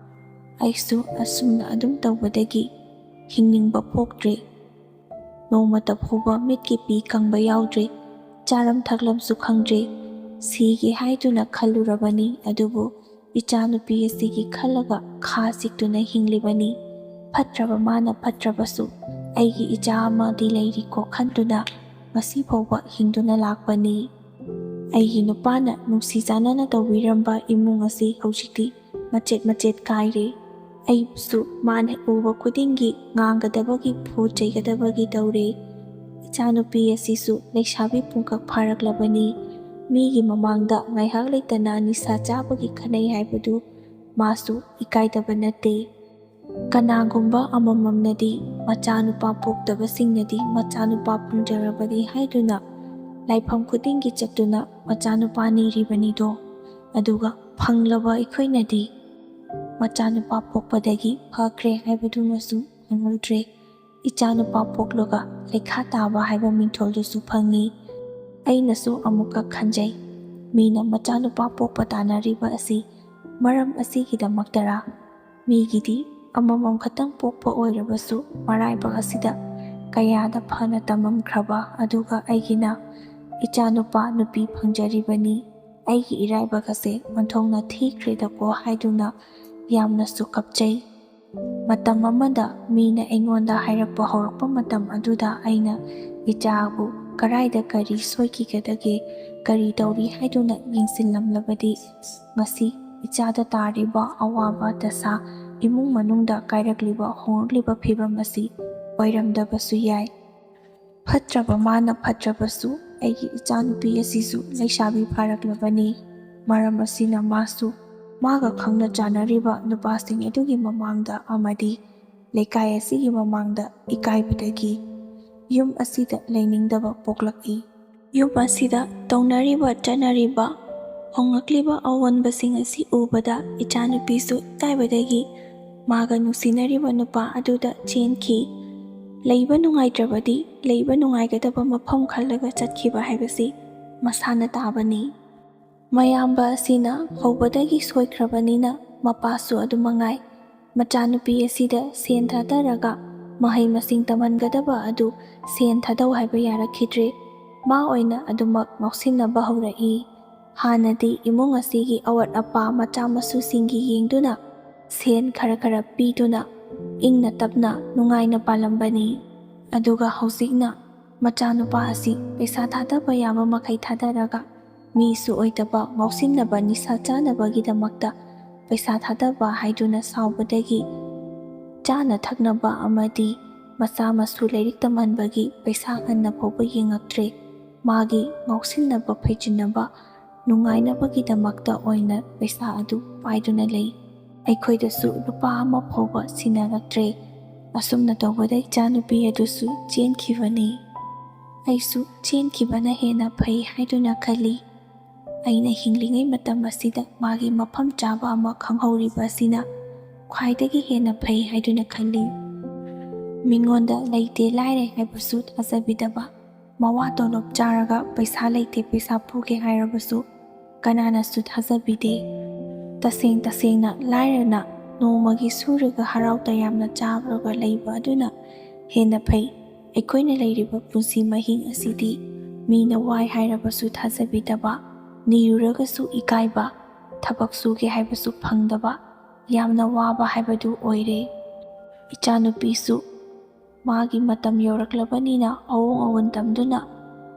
ꯑꯩꯁꯨ ꯑꯁꯨꯝꯅ ꯑꯗꯨꯝ ꯇꯧꯕꯗꯒꯤ ꯍꯤꯡꯅꯤꯡꯕ ꯄꯣꯛꯇ꯭ꯔꯦ꯫ ꯅꯣꯡꯃꯇ ꯐꯥꯎꯕ ꯃꯤꯠꯀꯤ ꯄꯤ ꯀꯪꯕ ꯌꯥꯎꯗ꯭ꯔꯦ, ꯆꯥꯔꯝ ꯊꯛꯂꯝꯁꯨ ꯈꯪꯗ꯭ꯔꯦ꯫ ꯁꯤꯒꯦ ꯍꯥꯏꯗꯨꯅ ꯈꯜꯂꯨꯔꯕꯅꯤ, ꯑꯗꯨꯕꯨ ꯏꯆꯥꯅꯨꯄꯤ ꯑꯁꯤꯒꯤ ꯈꯜꯂꯒ ꯈꯥ ꯆꯤꯛꯇꯨꯅ ꯍꯤꯡꯂꯤꯕꯅꯤ꯫ ꯐꯠꯇ꯭ꯔꯕ ꯃꯥꯅ ꯐꯠꯇ꯭ꯔꯕꯁꯨ ꯑꯩꯒꯤ ꯏꯆꯥ ꯑꯃꯗꯤ ꯂꯩꯔꯤꯀꯣ ꯈꯟꯗꯨꯅ ꯉꯁꯤ ꯐꯥꯎꯕ ꯍꯤꯡꯗꯨꯅ ꯂꯥꯛꯄꯅꯤ꯫ ꯑꯩꯒꯤ ꯅꯨꯄꯥꯅ ꯅꯨꯡꯁꯤ ꯆꯥꯟꯅꯅ ꯇꯧꯕꯤꯔꯝꯕ ꯏꯃꯨꯡ ꯑꯁꯤ ꯍꯧꯖꯤꯛꯇꯤ ꯃꯆꯦꯠ ꯃꯆꯦꯠ ꯀꯥꯏꯔꯦ꯫ ꯑꯩꯕꯨꯁꯨ ꯃꯥꯅ ꯎꯕ ꯈꯨꯗꯤꯡꯒꯤ ꯉꯥꯡꯒꯗꯕꯒꯤ ꯐꯨ ꯆꯩꯒꯗꯕꯒꯤ ꯇꯧꯔꯦ꯫ ꯏꯆꯥꯅꯨꯄꯤ ꯑꯁꯤꯁꯨ ꯂꯩꯁꯥꯕꯤ ꯄꯨꯡꯀꯛ ꯐꯥꯔꯛꯂꯕꯅꯤ꯫ ꯃꯤꯒꯤ ꯃꯃꯥꯡꯗ ꯉꯥꯏꯍꯥꯛ ꯂꯩꯇꯅ ꯅꯤꯁꯥ ꯆꯥꯕꯒꯤ ꯈꯟꯅꯩ ꯍꯥꯏꯕꯗꯨ ꯃꯥꯁꯨ ꯏꯀꯥꯏꯗꯕ ꯅꯠꯇꯦ꯫ ꯀꯅꯥꯒꯨꯝꯕ ꯑꯃꯃꯝꯅꯗꯤ ꯃꯆꯥꯅꯨꯄꯥ ꯄꯣꯛꯇꯕꯁꯤꯡꯅꯗꯤ ꯃꯆꯥꯅꯨꯄꯥ ꯐꯪꯖꯔꯕꯅꯤ ꯍꯥꯏꯗꯨꯅ ꯂꯥꯏꯐꯝ ꯈꯨꯗꯤꯡꯒꯤ ꯆꯠꯇꯨꯅ ꯃꯆꯥꯅꯨꯄꯥ ꯅꯤꯔꯤꯕꯅꯤꯗꯣ꯫ ꯑꯗꯨꯒ ꯐꯪꯂꯕ ꯑꯩꯈꯣꯏꯅꯗꯤ ꯃꯆꯥꯅꯨꯄꯥ ꯄꯣꯛꯄꯗꯒꯤ ꯐꯈ꯭ꯔꯦ ꯍꯥꯏꯕꯗꯨꯃꯁꯨ ꯐꯪꯍꯧꯗ꯭ꯔꯦ꯫ ꯏꯆꯥꯅꯨꯄꯥ ꯄꯣꯛꯂꯒ ꯂꯩꯈꯥ ꯇꯥꯕ ꯍꯥꯏꯕ ꯃꯤꯡꯊꯣꯜꯗꯨꯁꯨ ꯐꯪꯏ꯫ ꯑꯩꯅꯁꯨ ꯑꯃꯨꯛꯀ ꯈꯟꯖꯩ, ꯃꯤꯅ ꯃꯆꯥꯅꯨꯄꯥ ꯄꯣꯛꯄ ꯇꯥꯅꯔꯤꯕ ꯑꯁꯤ ꯃꯔꯝ ꯑꯁꯤꯒꯤꯗꯃꯛꯇꯔꯥ? ꯃꯤꯒꯤꯗꯤ ꯑꯃꯃꯝ ꯈꯛꯇꯪ ꯄꯣꯛꯄ ꯑꯣꯏꯔꯕꯁꯨ ꯃꯔꯥꯏꯕꯛ ꯑꯁꯤꯗ ꯀꯌꯥꯗ ꯐꯅ ꯇꯝꯃꯝꯈ꯭ꯔꯕ, ꯑꯗꯨꯒ ꯑꯩꯒꯤꯅ ꯏꯆꯥꯅꯨꯄꯥ ꯅꯨꯄꯤ ꯐꯪꯖꯔꯤꯕꯅꯤ꯫ ꯑꯩꯒꯤ ꯏꯔꯥꯏꯕꯛ ꯑꯁꯦ ꯑꯣꯟꯊꯣꯛꯅ ꯊꯤꯈ꯭ꯔꯦꯗꯀꯣ ꯍꯥꯏꯗꯨꯅ ꯌꯥꯝꯅꯁꯨ ꯀꯞꯆꯩ꯫ ꯃꯇꯝ ꯑꯃꯗ ꯃꯤꯅ ꯑꯩꯉꯣꯟꯗ ꯍꯥꯏꯔꯛꯄ ꯍꯧꯔꯛꯄ ꯃꯇꯝ ꯑꯗꯨꯗ ꯑꯩꯅ ꯏꯆꯥꯕꯨ ꯀꯔꯥꯏꯗ ꯀꯔꯤ ꯁꯣꯏꯈꯤꯒꯗꯒꯦ, ꯀꯔꯤ ꯇꯧꯔꯤ ꯍꯥꯏꯗꯨꯅ ꯌꯦꯡꯁꯤꯜꯂꯝꯂꯕꯗꯤ ꯉꯁꯤ ꯏꯆꯥꯗ ꯇꯥꯔꯤꯕ ꯑꯋꯥꯕ ꯗꯁꯥ, ꯏꯃꯨꯡ ꯃꯅꯨꯡꯗ ꯀꯥꯏꯔꯛꯂꯤꯕ ꯍꯣꯡꯂꯛꯂꯤꯕ ꯐꯤꯕꯝ ꯑꯁꯤ ꯑꯣꯏꯔꯝꯗꯕꯁꯨ ꯌꯥꯏ꯫ ꯐꯠꯇ꯭ꯔꯕ ꯃꯥꯅ ꯐꯠꯇ꯭ꯔꯕꯁꯨ ꯑꯩꯒꯤ ꯏꯆꯥꯅꯨꯄꯤ ꯑꯁꯤꯁꯨ ꯂꯩꯁꯥꯕꯤ ꯐꯥꯔꯛꯂꯕꯅꯤ꯫ ꯃꯔꯝ ꯑꯁꯤꯅ ꯃꯥꯁꯨ ꯃꯥꯒ ꯈꯪꯅ ꯆꯥꯟꯅꯔꯤꯕ ꯅꯨꯄꯥꯁꯤꯡ ꯑꯗꯨꯒꯤ ꯃꯃꯥꯡꯗ ꯑꯃꯗꯤ ꯂꯩꯀꯥꯏ ꯑꯁꯤꯒꯤ ꯃꯃꯥꯡꯗ ꯏꯀꯥꯏꯕꯗꯒꯤ ꯌꯨꯝ ꯑꯁꯤꯗ ꯂꯩꯅꯤꯡꯗꯕ ꯄꯣꯛꯂꯛꯏ꯫ ꯌꯨꯝ ꯑꯁꯤꯗ ꯇꯧꯅꯔꯤꯕ ꯆꯠꯅꯔꯤꯕ ꯍꯣꯡꯂꯛꯂꯤꯕ ꯑꯑꯣꯟꯕꯁꯤꯡ ꯑꯁꯤ ꯎꯕꯗ ꯏꯆꯥꯅꯨꯄꯤꯁꯨ ꯏꯀꯥꯏꯕꯗꯒꯤ ꯃꯥꯒ ꯅꯨꯡꯁꯤꯅꯔꯤꯕ ꯅꯨꯄꯥ ꯑꯗꯨꯗ ꯆꯦꯟꯈꯤ꯫ ꯂꯩꯕ ꯅꯨꯡꯉꯥꯏꯇ꯭ꯔꯕꯗꯤ ꯂꯩꯕ ꯅꯨꯡꯉꯥꯏꯒꯗꯕ ꯃꯐꯝ ꯈꯜꯂꯒ ꯆꯠꯈꯤꯕ ꯍꯥꯏꯕꯁꯤ ꯃꯁꯥꯅ ꯇꯥꯕꯅꯤ꯫ ꯃꯌꯥꯝꯕ ꯑꯁꯤꯅ ꯍꯧꯕꯗꯒꯤ ꯁꯣꯏꯈ꯭ꯔꯕꯅꯤꯅ ꯃꯄꯥꯁꯨ ꯑꯗꯨꯃꯉꯥꯏ꯫ ꯃꯆꯥꯅꯨꯄꯤ ꯑꯁꯤꯗ ꯁꯦꯟ ꯊꯥꯗꯔꯒ ꯃꯍꯩ ꯃꯁꯤꯡ ꯇꯝꯍꯟꯒꯗꯕ ꯑꯗꯨ ꯁꯦꯟ ꯊꯥꯗꯧ ꯍꯥꯏꯕ ꯌꯥꯔꯛꯈꯤꯗ꯭ꯔꯦ꯫ ꯃꯥ ꯑꯣꯏꯅ ꯑꯗꯨꯃꯛ ꯉꯥꯎꯁꯤꯟꯅꯕ ꯍꯧꯔꯛꯏ꯫ ꯍꯥꯟꯅꯗꯤ ꯏꯃꯨꯡ ꯑꯁꯤꯒꯤ ꯑꯋꯥꯠ ꯑꯄꯥ ꯃꯆꯥ ꯃꯁꯨꯁꯤꯡꯒꯤ ꯌꯦꯡꯗꯨꯅ ꯁꯦꯟ ꯈꯔ ꯈꯔ ꯄꯤꯗꯨꯅ ꯏꯪꯅ ꯇꯞꯅ ꯅꯨꯡꯉꯥꯏꯅ ꯄꯥꯜꯂꯝꯕꯅꯤ꯫ ꯑꯗꯨꯒ ꯍꯧꯖꯤꯛꯅ ꯃꯆꯥꯅꯨꯄꯥ ꯑꯁꯤ ꯄꯩꯁꯥ ꯊꯥꯗꯕ ꯌꯥꯕ ꯃꯈꯩ ꯊꯥꯗꯔꯒ ꯃꯤꯁꯨ ꯑꯣꯏꯗꯕ ꯉꯥꯎꯁꯤꯟꯅꯕ ꯅꯤꯁꯥ ꯆꯥꯅꯕꯒꯤꯗꯃꯛꯇ ꯄꯩꯁా ꯊꯥꯗꯕ ꯍꯥꯏꯗꯨꯅ ꯁꯥꯎꯕꯗꯒꯤ ꯆꯥꯅ ꯊꯛꯅꯕ ꯑꯃꯗꯤ ꯃꯆꯥ ꯃꯁꯨ ꯂꯥꯏꯔꯤꯛ ꯇꯝꯍꯟꯕꯒꯤ ꯄꯩꯁꯥ ꯍꯟꯅ ꯐꯥꯎꯕ ꯌꯦꯡꯉꯛꯇ꯭ꯔꯦ꯫ ꯃꯥꯒꯤ ꯉꯥꯎꯁꯤꯟꯅꯕ ꯐꯩꯖꯤꯟꯅꯕ ꯅꯨꯡꯉꯥꯏꯅꯕꯒꯤꯗꯃꯛꯇ ꯑꯣꯏꯅ ꯄꯩꯁꯥ ꯑꯗꯨ ꯄꯥꯏꯗꯨꯅ ꯂꯩ꯫ ꯑꯩꯈꯣꯏꯗꯁꯨ ꯂꯨꯄꯥ ꯑꯃ ꯐꯥꯎꯕ ꯁꯤꯟꯅꯔꯛꯇ꯭ꯔꯦ꯫ ꯑꯁꯨꯝꯅ ꯇꯧꯕꯗ ꯏꯆꯥꯅꯨꯄꯤ ꯑꯗꯨꯁꯨ ꯆꯦꯟꯈꯤꯕꯅꯤ꯫ ꯑꯩꯁꯨ ꯆꯦꯟꯈꯤꯕꯅ ꯍꯦꯟꯅ ꯐꯩ ꯍꯥꯏꯗꯨꯅ ꯈꯜꯂꯤ꯫ ꯑꯩꯅ ꯍꯤꯡꯂꯤꯉꯩ ꯃꯇꯝ ꯑꯁꯤꯗ ꯃꯥꯒꯤ ꯃꯐꯝ ꯆꯥꯕ ꯑꯃ ꯈꯪꯍꯧꯔꯤꯕ ꯑꯁꯤꯅ ꯈ꯭ꯋꯥꯏꯗꯒꯤ ꯍꯦꯟꯅ ꯐꯩ ꯍꯥꯏꯗꯨꯅ ꯈꯜꯂꯤ꯫ ꯃꯤꯉꯣꯟꯗ ꯂꯩꯇꯦ ꯂꯥꯏꯔꯦ ꯍꯥꯏꯕꯁꯨ ꯊꯥꯖꯕꯤꯗꯕ, ꯃꯋꯥ ꯇꯣꯂꯣꯞ ꯆꯥꯔꯒ ꯄꯩꯁꯥ ꯂꯩꯇꯦ ꯄꯩꯁꯥ ꯄꯨꯒꯦ ꯍꯥꯏꯔꯕꯁꯨ ꯀꯅꯥꯅꯁꯨ ꯊꯥꯖꯕꯤꯗꯦ꯫ ꯇꯁꯦꯡ ꯇꯁꯦꯡꯅ ꯂꯥꯏꯔꯅ ꯅꯣꯡꯃꯒꯤ ꯁꯨꯔꯒ ꯍꯔꯥꯎ ꯇꯌꯥꯝꯅ ꯆꯥꯔꯒ ꯂꯩꯕ ꯑꯗꯨꯅ ꯍꯦꯟꯅ ꯐꯩ꯫ ꯑꯩꯈꯣꯏꯅ ꯂꯩꯔꯤꯕ ꯄꯨꯟꯁꯤ ꯃꯍꯤꯡ ꯑꯁꯤꯗꯤ ꯃꯤꯅ ꯋꯥꯏ ꯍꯥꯏꯔꯕꯁꯨ ꯊꯥꯖꯕꯤꯗꯕ, ꯅꯤꯔꯨꯔꯒꯁꯨ ꯏꯀꯥꯏꯕ, ꯊꯕꯛ ꯁꯨꯒꯦ ꯍꯥꯏꯕꯁꯨ ꯐꯪꯗꯕ, ꯌꯥꯝꯅ ꯋꯥꯕ ꯍꯥꯏꯕꯗꯨ ꯑꯣꯏꯔꯦ꯫ ꯏꯆꯥꯅꯨꯄꯤꯁꯨ ꯃꯥꯒꯤ ꯃꯇꯝ ꯌꯧꯔꯛꯂꯕꯅꯤꯅ ꯑꯑꯣꯡ ꯑꯑꯣꯟ ꯇꯝꯗꯨꯅ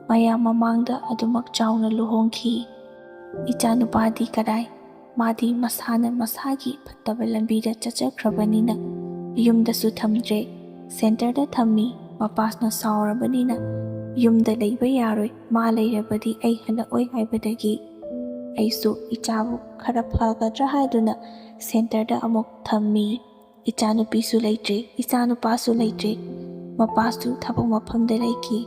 ꯃꯌꯥꯝ ꯃꯃꯥꯡꯗ ꯑꯗꯨꯃꯛ ꯆꯥꯎꯅ ꯂꯨꯍꯣꯡꯈꯤ꯫ ꯏꯆꯥꯅꯨꯄꯥꯗꯤ ꯀꯗꯥꯏ, ꯃꯥꯗꯤ ꯃꯁꯥꯅ ꯃꯁꯥꯒꯤ ꯐꯠꯇꯕ ꯂꯝꯕꯤꯗ ꯆꯠꯆꯈ꯭ꯔꯕꯅꯤꯅ ꯌꯨꯝꯗꯁꯨ ꯊꯝꯗ꯭ꯔꯦ, ꯁꯦꯟꯇꯔꯗ ꯊꯝꯃꯤ꯫ ꯃꯄꯥꯁꯅ ꯁꯥꯎꯔꯕꯅꯤꯅ ꯌꯨꯝꯗ ꯂꯩꯕ ꯌꯥꯔꯣꯏ, ꯃꯥ ꯂꯩꯔꯕꯗꯤ ꯑꯩ ꯍꯜꯂꯛꯑꯣꯏ ꯍꯥꯏꯕꯗꯒꯤ ꯑꯩꯁꯨ ꯏꯆꯥꯕꯨ ꯈꯔ ꯐꯒꯗ꯭ꯔꯥ ꯍꯥꯏꯗꯨꯅ ꯁꯦꯟꯇꯔꯗ ꯑꯃꯨꯛ ꯊꯝꯃꯤ꯫ ꯏꯆꯥꯅꯨꯄꯤꯁꯨ ꯂꯩꯇ꯭ꯔꯦ, ꯏꯆꯥꯅꯨꯄꯥꯁꯨ ꯂꯩꯇ꯭ꯔꯦ, ꯃꯄꯥꯁꯨ ꯊꯕꯛ ꯃꯐꯝꯗ ꯂꯩꯈꯤ꯫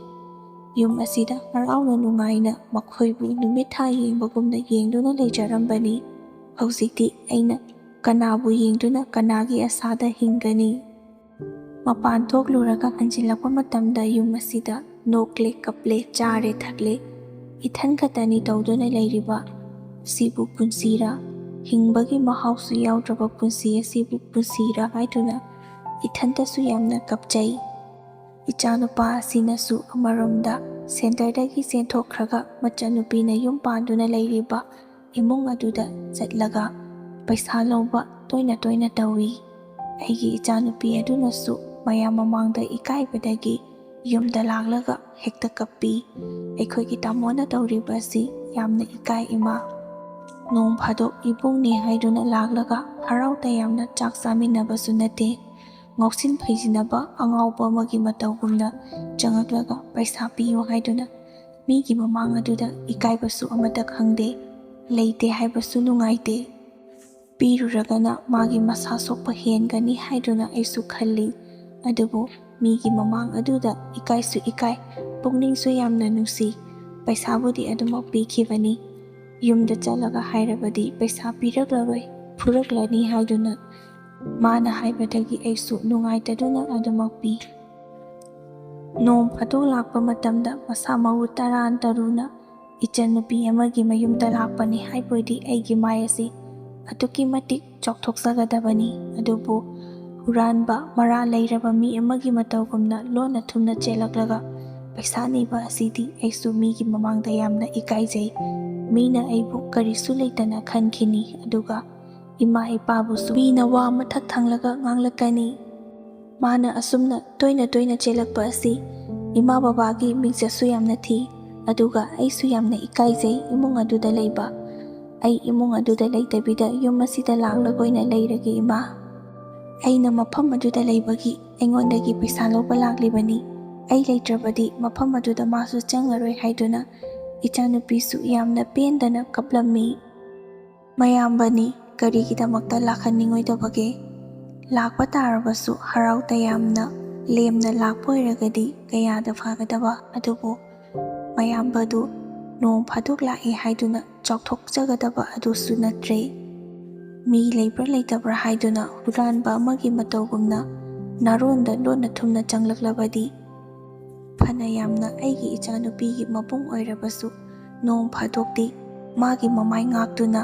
ꯌꯨꯝ ꯑꯁꯤꯗ ꯍꯔꯥꯎꯅ ꯅꯨꯡꯉꯥꯏꯅ ꯃꯈꯣꯏꯕꯨ ꯅꯨꯃꯤꯠ ꯊꯥ ꯌꯦꯡꯕꯒꯨꯝꯅ ꯌꯦꯡꯗꯨꯅ ꯂꯩꯖꯔꯝꯕꯅꯤ꯫ ꯍꯧꯖꯤꯛꯇꯤ ꯑꯩꯅ ꯀꯅꯥꯕꯨ ꯌꯦꯡꯗꯨꯅ ꯀꯅꯥꯒꯤ ꯑꯁꯥꯗ ꯍꯤꯡꯒꯅꯤ? Mapan thokluraga hanjilakpa matamda yum asida nokle kaple chare thakle ithan khatani tawduna leiriba sibu punsira hingbagi mahausu yaudraba punsi asibu punsira haiduna ithantasu yamna kapchai ichanupa asinasu amaromda sentardagi senthokraga machanupina yum panduna leiriba imung aduda chatlaga paisa lawba toina toina tawi aigi ichanupi adunasu mayam mamangda ikaibadagi yumda laglaga hekta kappi ꯑꯩꯈꯣꯏꯒꯤ ꯇꯥꯃꯣꯅ ꯇꯧꯔꯤꯕ ꯑꯁꯤ ꯌꯥꯝꯅ ꯏꯀꯥꯏ ꯏꯃꯥ ꯅꯣꯡ ꯐꯥꯗꯣꯛ ꯏꯕꯨꯡꯅꯤ ꯍꯥꯏꯗꯨꯅ ꯂꯥꯛꯂꯒ ꯍꯔꯥꯎ ꯇꯌꯥꯝꯅ ꯆꯥꯛ ꯆꯥꯃꯤꯟꯅꯕꯁꯨ ꯅꯠꯇꯦ ꯉꯥꯎꯁꯤꯟ ꯐꯩꯖꯤꯟꯅꯕ ꯑꯉꯥꯎꯕ ꯑꯃꯒꯤ ꯃꯇꯧꯒꯨꯝꯅ ꯆꯪꯉꯛꯂꯒ ꯄꯩꯁꯥ ꯄꯤꯌꯨ ꯍꯥꯏꯗꯨꯅ ꯃꯤꯒꯤ ꯃꯃꯥꯡ ꯑꯗꯨꯗ ꯏꯀꯥꯏꯕꯁꯨ ꯑꯃꯠꯇ ꯈꯪꯗꯦ ꯂꯩꯇꯦ ꯍꯥꯏꯕꯁꯨ ꯅꯨꯡꯉꯥꯏꯇꯦ ꯄꯤꯔꯨꯔꯒꯅ ꯃꯥꯒꯤ ꯃꯁꯥ ꯁꯣꯛꯄ ꯍꯦꯟꯒꯅꯤ ꯍꯥꯏꯗꯨꯅ ꯑꯩꯁꯨ ꯈꯜꯂꯤ ꯑꯗꯨꯕꯨ ꯃꯤꯒꯤ ꯃꯃꯥꯡ ꯑꯗꯨꯗ ꯏꯀꯥꯏꯁꯨ ꯏꯀꯥꯏ ꯄꯨꯛꯅꯤꯡꯁꯨ ꯌꯥꯝꯅ ꯅꯨꯡꯁꯤ ꯄꯩꯁꯥꯕꯨꯗꯤ ꯑꯗꯨꯃꯛ ꯄꯤꯈꯤꯕꯅꯤ ꯌꯨꯝꯗ ꯆꯠꯂꯒ ꯍꯥꯏꯔꯕꯗꯤ ꯄꯩꯁꯥ ꯄꯤꯔꯛꯂꯔꯣꯏ ꯐꯨꯔꯛꯂꯅꯤ ꯍꯥꯏꯗꯨꯅ ꯃꯥꯅ ꯍꯥꯏꯕꯗꯒꯤ ꯑꯩꯁꯨ ꯅꯨꯡꯉꯥꯏꯇꯗꯨꯅ ꯑꯗꯨꯃꯛ ꯄꯤ ꯅꯣꯡ ꯐꯥꯗꯣꯛ ꯂꯥꯛꯄ ꯃꯇꯝꯗ ꯃꯁꯥ ꯃꯎ ꯇꯔꯥꯟ ꯇꯔꯨꯅ ꯏꯆꯟꯅꯨꯄꯤ ꯑꯃꯒꯤ ꯃꯌꯨꯝꯗ ꯂꯥꯛꯄꯅꯤ ꯍꯥꯏꯕꯗꯤ ꯑꯩꯒꯤ ꯃꯥꯏ ꯑꯁꯤ ꯑꯗꯨꯛꯀꯤ ꯃꯇꯤꯛ ꯆꯥꯎꯊꯣꯛꯆꯒꯗꯕꯅꯤ ꯑꯗꯨꯕꯨ ꯍꯨꯔꯥꯟꯕ ꯃꯔꯥ ꯂꯩꯔꯕ ꯃꯤ ꯑꯃꯒꯤ ꯃꯇꯧꯒꯨꯝꯅ ꯂꯣꯟꯅ ꯊꯨꯝꯅ ꯆꯦꯜꯂꯛꯂꯒ ꯄꯩꯁꯥ ꯅꯤꯕ ꯑꯁꯤꯗꯤ ꯑꯩꯁꯨ ꯃꯤꯒꯤ ꯃꯃꯥꯡꯗ ꯌꯥꯝꯅ ꯏꯀꯥꯏꯖꯩ ꯃꯤꯅ ꯑꯩꯕꯨ ꯀꯔꯤꯁꯨ ꯂꯩꯇꯅ ꯈꯟꯈꯤꯅꯤ ꯑꯗꯨꯒ ꯏꯃꯥ ꯏꯄꯥꯕꯨꯁꯨ ꯃꯤꯅ ꯋꯥ ꯃꯊꯛ ꯊꯪꯂꯒ ꯉꯥꯡꯂꯛꯀꯅꯤ ꯃꯥꯅ ꯑꯁꯨꯝꯅ ꯇꯣꯏꯅ ꯇꯣꯏꯅ ꯆꯦꯜꯂꯛꯄ ꯑꯁꯤ ꯏꯃꯥ ꯕꯕꯥꯒꯤ ꯃꯤꯡꯆꯠꯁꯨ ꯌꯥꯝꯅ ꯊꯤ ꯑꯗꯨꯒ ꯑꯩꯁꯨ ꯌꯥꯝꯅ ꯏꯀꯥꯏꯖꯩ ꯏꯃꯨꯡ ꯑꯗꯨꯗ ꯂꯩꯕ ꯑꯩ ꯏꯃꯨꯡ ꯑꯗꯨꯗ ꯂꯩꯇꯕꯤꯗ ꯌꯨꯝ ꯑꯁꯤꯗ ꯂꯥꯛꯂꯒ ꯑꯣꯏꯅ ꯂꯩꯔꯒꯦ ꯏꯃꯥ ꯑꯩꯅ ꯃꯐꯝ ꯑꯗꯨꯗ ꯂꯩꯕꯒꯤ ꯑꯩꯉꯣꯟꯗꯒꯤ ꯄꯩꯁా ꯂꯧꯕ ꯂꯥꯛꯂꯤꯕꯅꯤ ꯑꯩ ꯂꯩꯇ꯭ꯔꯕꯗꯤ ꯃꯐꯝ ꯑꯗꯨꯗ ꯃꯥꯁꯨ ꯆꯪꯉꯔꯣꯏ ꯍꯥꯏꯗꯨꯅ ꯏꯆꯥꯅꯨꯄꯤꯁꯨ ꯌꯥꯝꯅ ꯄꯦꯟꯗꯅ ꯀꯞꯂꯝꯃꯤ ꯃꯌꯥꯝꯕꯅꯤ ꯀꯔꯤꯒꯤꯗꯃꯛꯇ ꯂꯥꯛꯍꯟꯅꯤꯡꯉꯣꯏꯗꯕꯒꯦ ꯂꯥꯛꯄ ꯇꯥꯔꯕꯁꯨ ꯍꯔꯥꯎ ꯇꯌꯥꯝꯅ ꯂꯦꯝꯅ ꯂꯥꯛꯄ ꯑꯣꯏꯔꯒꯗꯤ ꯀꯌꯥꯗ ꯐꯒꯗꯕ ꯑꯗꯨꯕꯨ ꯃꯌꯥꯝꯕꯗꯨ ꯅꯣꯡ ꯐꯥꯗꯣꯛ ꯂꯥꯛꯑꯦ ꯍꯥꯏꯗꯨꯅ ꯆꯥꯎꯊꯣꯛꯆꯒꯗꯕ ꯑꯗꯨꯁꯨ ꯅꯠꯇ꯭ꯔꯦ ꯃꯤ ꯂꯩꯕ꯭ꯔꯥ ꯂꯩꯇꯕ꯭ꯔꯥ ꯍꯥꯏꯗꯨꯅ ꯍꯨꯔꯥꯟꯕ ꯑꯃꯒꯤ ꯃꯇꯧꯒꯨꯝꯅ ꯅꯥꯔꯣꯟꯗ ꯂꯣꯟꯅ ꯊꯨꯝꯅ ꯆꯪꯂꯛꯂꯕꯗꯤ ꯐꯅ ꯌꯥꯝꯅ ꯑꯩꯒꯤ ꯏꯆꯥꯅꯨꯄꯤꯒꯤ ꯃꯕꯨꯡ ꯑꯣꯏꯔꯕꯁꯨ ꯅꯣꯡ ꯐꯥꯗꯣꯛꯇꯤ ꯃꯥꯒꯤ ꯃꯃꯥꯏ ꯉꯥꯛꯇꯨꯅ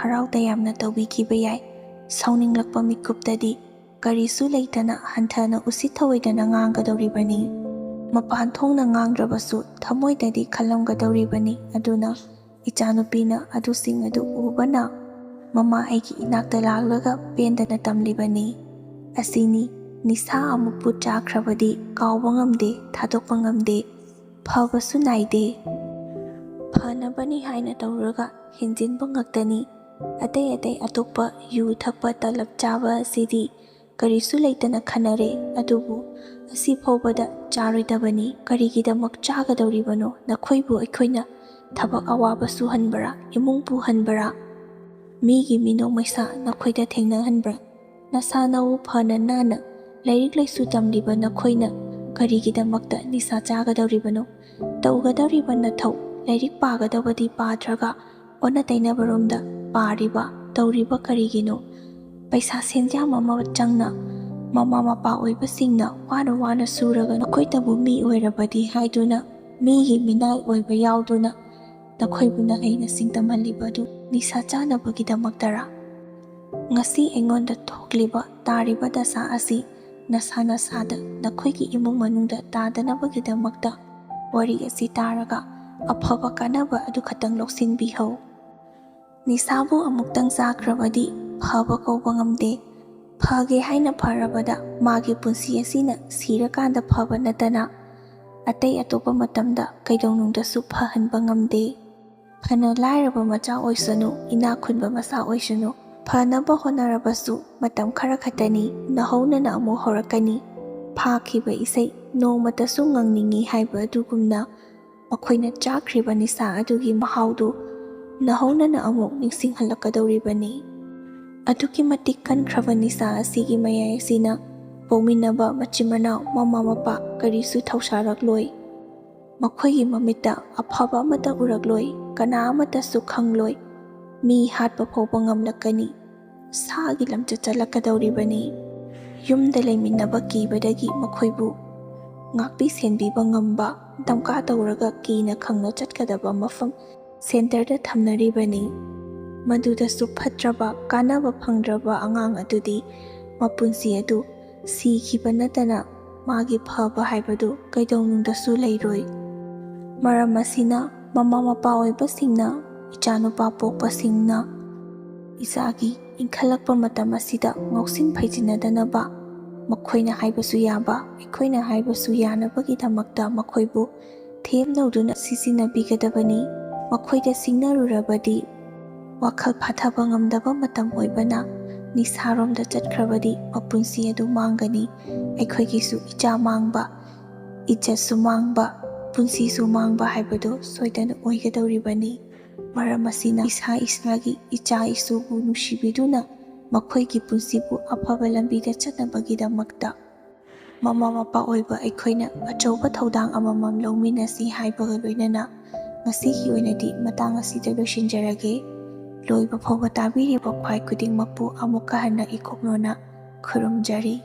ꯍꯔꯥꯎ ꯇꯌꯥꯝꯅ ꯇꯧꯕꯤꯈꯤꯕ ꯌꯥꯏ ꯁꯥꯎꯅꯤꯡꯂꯛꯄ ꯃꯤꯀꯨꯞꯇꯗꯤ ꯀꯔꯤꯁꯨ ꯂꯩꯇꯅ ꯍꯟꯊꯅ ꯎꯁꯤꯠ ꯊꯑꯣꯏꯗꯅ ꯉꯥꯡꯒꯗꯧꯔꯤꯕꯅꯤ ꯃꯄꯥꯟ ꯊꯣꯡꯅ ꯉꯥꯡꯗ꯭ꯔꯕꯁꯨ ꯊꯃꯣꯏꯗꯗꯤ ꯈꯜꯂꯝꯒꯗꯧꯔꯤꯕꯅꯤ ꯑꯗꯨꯅ ꯏꯆꯥꯅꯨꯄꯤꯅ ꯑꯗꯨꯁꯤꯡ ꯑꯗꯨ ꯎꯕꯅ ꯃꯃꯥ ꯑꯩꯒꯤ ꯏꯅꯥꯛꯇ ꯂꯥꯛꯂꯒ ꯄꯦꯟꯗꯅ ꯇꯝꯂꯤꯕꯅꯤ ꯑꯁꯤꯅꯤ ꯅꯤꯁꯥ ꯑꯃꯨꯛꯄꯨ ꯆꯥꯈ꯭ꯔꯕꯗꯤ ꯀꯥꯎꯕ ꯉꯝꯗꯦ ꯊꯥꯗꯣꯛꯄ ꯉꯝꯗꯦ ꯐꯕꯁꯨ ꯅꯥꯏꯗꯦ ꯐꯅꯕꯅꯤ ꯍꯥꯏꯅ ꯇꯧꯔꯒ ꯍꯦꯟꯖꯤꯟꯕ ꯉꯛꯇꯅꯤ ꯑꯇꯩ ꯑꯇꯩ ꯑꯇꯣꯞꯄ ꯌꯨ ꯊꯛꯄ ꯇꯂꯞ ꯆꯥꯕ ꯑꯁꯤꯗꯤ ꯀꯔꯤꯁꯨ ꯂꯩꯇꯅ ꯈꯟꯅꯔꯦ ꯑꯗꯨꯕꯨ ꯑꯁꯤ ꯐꯥꯎꯕꯗ ꯆꯥꯔꯣꯏꯗꯕꯅꯤ ꯀꯔꯤꯒꯤꯗꯃꯛ ꯆꯥꯒꯗꯧꯔꯤꯕꯅꯣ ꯅꯈꯣꯏꯕꯨ ꯑꯩꯈꯣꯏꯅ ꯊꯕꯛ ꯑꯋꯥꯕ ꯁꯨꯍꯟꯕ꯭ꯔꯥ ꯏꯃꯨꯡ ꯄꯨꯍꯟꯕ꯭ꯔꯥ ꯃꯤꯒꯤ ꯃꯤꯅꯣꯛ ꯃꯩꯁꯥ ꯅꯈꯣꯏꯗ ꯊꯦꯡꯅꯍꯟꯕ꯭ꯔꯥ ꯅꯁꯥ ꯅꯎ ꯐꯅ ꯅꯥꯟꯅ ꯂꯥꯏꯔꯤꯛ ꯂꯥꯏꯁꯨ ꯇꯝꯂꯤꯕ ꯅꯈꯣꯏꯅ ꯀꯔꯤꯒꯤꯗꯃꯛꯇ ꯅꯤꯁꯥ ꯆꯥꯒꯗꯧꯔꯤꯕꯅꯣ ꯇꯧꯒꯗꯧꯔꯤꯕ ꯅꯊꯧ ꯂꯥꯏꯔꯤꯛ ꯄꯥꯒꯗꯧꯕꯗꯤ ꯄꯥꯗ꯭ꯔꯒ ꯑꯣꯟꯅ ꯇꯩꯅꯕꯔꯣꯝꯗ ꯄꯥꯔꯤꯕ ꯇꯧꯔꯤꯕ ꯀꯔꯤꯒꯤꯅꯣ ꯄꯩꯁꯥ ꯁꯦꯟꯖꯥꯝ ꯑꯃ ꯆꯪꯅ ꯃꯃꯥ ꯃꯄꯥ ꯑꯣꯏꯕꯁꯤꯡꯅ ꯋꯥꯅ ꯋꯥꯅ ꯁꯨꯔꯒ ꯅꯈꯣꯏꯇꯕꯨ ꯃꯤ ꯑꯣꯏꯔꯕꯗꯤ ꯍꯥꯏꯗꯨꯅ ꯃꯤꯒꯤ ꯃꯤꯅꯥꯏ ꯑꯣꯏꯕ ꯌꯥꯎꯗꯨꯅ ꯅꯈꯣꯏꯕꯨꯅ ꯍꯩꯅ ꯁꯤꯡꯇꯝꯍꯜꯂꯤꯕꯗꯨ ꯅꯤꯁꯥ ꯆꯥꯅꯕꯒꯤꯗꯃꯛꯇꯔꯥ ꯉꯁꯤ ꯑꯩꯉꯣꯟꯗ ꯊꯣꯛꯂꯤꯕ ꯇꯥꯔꯤꯕ ꯗꯁꯥ ꯑꯁꯤ ꯅꯁꯥ ꯅꯁꯥꯗ ꯅꯈꯣꯏꯒꯤ ꯏꯃꯨꯡ ꯃꯅꯨꯡꯗ ꯇꯥꯗꯅꯕꯒꯤꯗꯃꯛꯇ ꯋꯥꯔꯤ ꯑꯁꯤ ꯇꯥꯔꯒ ꯑꯐꯕ ꯀꯥꯟꯅꯕ ꯑꯗꯨ ꯈꯛꯇꯪ ꯂꯧꯁꯤꯟꯕꯤꯍꯧ ꯅꯤꯁꯥꯕꯨ ꯑꯃꯨꯛꯇꯪ ꯆꯥꯈ꯭ꯔꯕꯗꯤ ꯐꯕ ꯀꯧꯕ ꯉꯝꯗꯦ ꯐꯒꯦ ꯍꯥꯏꯅ ꯐꯔꯕꯗ ꯃꯥꯒꯤ ꯄꯨꯟꯁꯤ ꯑꯁꯤꯅ ꯁꯤꯔꯀꯥꯟꯗ ꯐꯕ ꯅꯠꯇꯅ ꯑꯇꯩ ꯑꯇꯣꯞꯄ ꯃꯇꯝꯗ ꯀꯩꯗꯧꯅꯨꯡꯗꯁꯨ ꯐꯍꯟꯕ ꯉꯝꯗꯦ ꯐꯅ ꯂꯥꯏꯔꯕ ꯃꯆꯥ ꯑꯣꯏꯁꯅꯨ ꯏꯅꯥꯛ ꯈꯨꯟꯕ ꯃꯆꯥ ꯑꯣꯏꯁꯅꯨ ꯐꯅꯕ ꯍꯣꯠꯅꯔꯕꯁꯨ ꯃꯇꯝ ꯈꯔ ꯈꯛꯇꯅꯤ ꯅꯍꯧꯅꯅ ꯑꯃꯨꯛ ꯍꯧꯔꯛꯀꯅꯤ ꯐꯥꯈꯤꯕ ꯏꯁꯩ ꯅꯣꯡꯃꯇꯁꯨ ꯉꯪꯅꯤꯡꯉꯤ ꯍꯥꯏꯕ ꯑꯗꯨꯒꯨꯝꯅ ꯃꯈꯣꯏꯅ ꯆꯥꯈ꯭ꯔꯤꯕ ꯅꯤꯁꯥ ꯑꯗꯨꯒꯤ ꯃꯍꯥꯎꯗꯨ ꯅꯍꯧꯅꯅ ꯑꯃꯨꯛ ꯅꯤꯡꯁꯤꯡꯍꯜꯂꯛꯀꯗꯧꯔꯤꯕꯅꯤ ꯑꯗꯨꯛꯀꯤ ꯃꯇꯤꯛ ꯀꯟꯈ꯭ꯔꯕ ꯅꯤꯁꯥ ꯑꯁꯤꯒꯤ ꯃꯌꯥꯏ ꯑꯁꯤꯅ ꯄꯣꯛꯃꯤꯟꯅꯕ ꯃꯆꯤꯟ ꯃꯅꯥꯎ ꯃꯃꯥ ꯃꯄꯥ ꯀꯔꯤꯁꯨ ꯊꯧꯁꯥꯔꯛꯂꯣꯏ ꯃꯈꯣꯏꯒꯤ ꯃꯃꯤꯠꯇ ꯑꯐꯕ ꯑꯃꯠꯇ ꯎꯔꯛꯂꯣꯏ ꯀꯅꯥ ꯑꯃꯠꯇꯁꯨ ꯈꯪꯂꯣꯏ ꯃꯤ ꯍꯥꯠꯄ ꯐꯥꯎꯕ ꯉꯝꯂꯛꯀꯅꯤ ꯁꯥꯒꯤ ꯂꯝꯆꯠ ꯆꯠꯂꯛꯀꯗꯧꯔꯤꯕꯅꯤ ꯌꯨꯝꯗ ꯂꯩꯃꯤꯟꯅꯕ ꯀꯤꯕꯗꯒꯤ ꯃꯈꯣꯏꯕꯨ ꯉꯥꯛꯄꯤ ꯁꯦꯟꯕꯤꯕ ꯉꯝꯕ ꯗꯝꯀꯥ ꯇꯧꯔꯒ ꯀꯤꯅ ꯈꯪꯅ ꯆꯠꯀꯗꯕ ꯃꯐꯝ ꯁꯦꯟꯇꯔꯗ ꯊꯝꯅꯔꯤꯕꯅꯤ꯫ ꯃꯗꯨꯗꯁꯨ ꯐꯠꯇ꯭ꯔꯕ ꯀꯥꯟꯅꯕ ꯐꯪꯗ꯭ꯔꯕ ꯑꯉꯥꯡ ꯑꯗꯨꯗꯤ ꯃꯄꯨꯟꯁꯤ ꯑꯗꯨ ꯁꯤꯈꯤꯕ ꯅꯠꯇꯅ ꯃꯥꯒꯤ ꯐꯕ ꯍꯥꯏꯕꯗꯨ ꯀꯩꯗꯧꯅꯨꯡꯗꯁꯨ ꯂꯩꯔꯣꯏ꯫ ꯃꯔꯝ ꯑꯁꯤꯅ ꯃꯃꯥ ꯃꯄꯥ ꯑꯣꯏꯕꯁꯤꯡꯅ ꯏꯆꯥꯅꯨꯄꯥ ꯄꯣꯛꯄꯁꯤꯡꯅ ꯏꯆꯥꯒꯤ ꯏꯟꯈꯠꯂꯛꯄ ꯃꯇꯝ ꯑꯁꯤꯗ ꯉꯥꯎꯁꯤꯟ ꯐꯩꯖꯤꯟꯅꯗꯅꯕ ꯃꯈꯣꯏꯅ ꯍꯥꯏꯕꯁꯨ ꯌꯥꯕ ꯑꯩꯈꯣꯏꯅ ꯍꯥꯏꯕꯁꯨ ꯌꯥꯅꯕꯒꯤꯗꯃꯛꯇ ꯃꯈꯣꯏꯕꯨ ꯊꯦꯝꯅꯧꯗꯨꯅ ꯁꯤꯖꯤꯟꯅꯕꯤꯒꯗꯕꯅꯤ꯫ ꯃꯈꯣꯏꯗ ꯁꯤꯡꯅꯔꯨꯔꯕꯗꯤ ꯋꯥꯈꯜ ꯐꯥꯊꯕ ꯉꯝꯗꯕ ꯃꯇꯝ ꯑꯣꯏꯕꯅ ꯅꯤꯁꯥꯔꯣꯝꯗ ꯆꯠꯈ꯭ꯔꯕꯗꯤ ꯃꯄꯨꯟꯁꯤ ꯑꯗꯨ ꯃꯥꯡꯒꯅꯤ꯫ ꯑꯩꯈꯣꯏꯒꯤꯁꯨ ꯏꯆꯥ ꯃꯥꯡꯕ, ꯏज्ꯖꯠꯁꯨ ꯃꯥꯡꯕ, ꯄꯨꯟꯁꯤꯁꯨ ꯃꯥꯡꯕ ꯍꯥꯏꯕꯗꯨ ꯁꯣꯏꯗꯅ ꯑꯣꯏꯒꯗꯧꯔꯤꯕꯅꯤ꯫ ꯃꯔꯝ ꯑꯁꯤꯅ ꯏꯁꯥꯒꯤ ꯏꯆꯥ ꯏꯁꯨꯕꯨ ꯅꯨꯡꯁꯤꯕꯤꯗꯨꯅ ꯃꯈꯣꯏꯒꯤ ꯄꯨꯟꯁꯤꯕꯨ ꯑꯐꯕ ꯂꯝꯕꯤꯗ ꯆꯠꯅꯕꯒꯤꯗꯃꯛꯇ ꯃꯃꯥ ꯃꯄꯥ ꯑꯣꯏꯕ ꯑꯩꯈꯣꯏꯅ ꯑꯆꯧꯕ ꯊꯧꯗꯥꯡ ꯑꯃꯃꯝ ꯂꯧꯃꯤꯟꯅꯁꯤ ꯍꯥꯏꯕꯒ ꯂꯣꯏꯅꯅ ꯉꯁꯤꯒꯤ ꯑꯣꯏꯅꯗꯤ ꯃꯇꯥꯡ ꯑꯁꯤꯗ ꯂꯣꯏꯁꯤꯟꯖꯔꯒꯦ꯫ ꯂꯣꯏꯕ ꯐꯥꯎꯕ ꯇꯥꯕꯤꯔꯤꯕ ꯈ꯭ꯋꯥꯏ ꯈꯨꯗꯤꯡꯃꯛꯄꯨ ꯑꯃꯨꯛꯀ ꯍꯟꯅ ꯏꯀꯣꯛꯅꯣꯅ ꯈꯨꯔꯨꯝꯖꯔꯤ꯫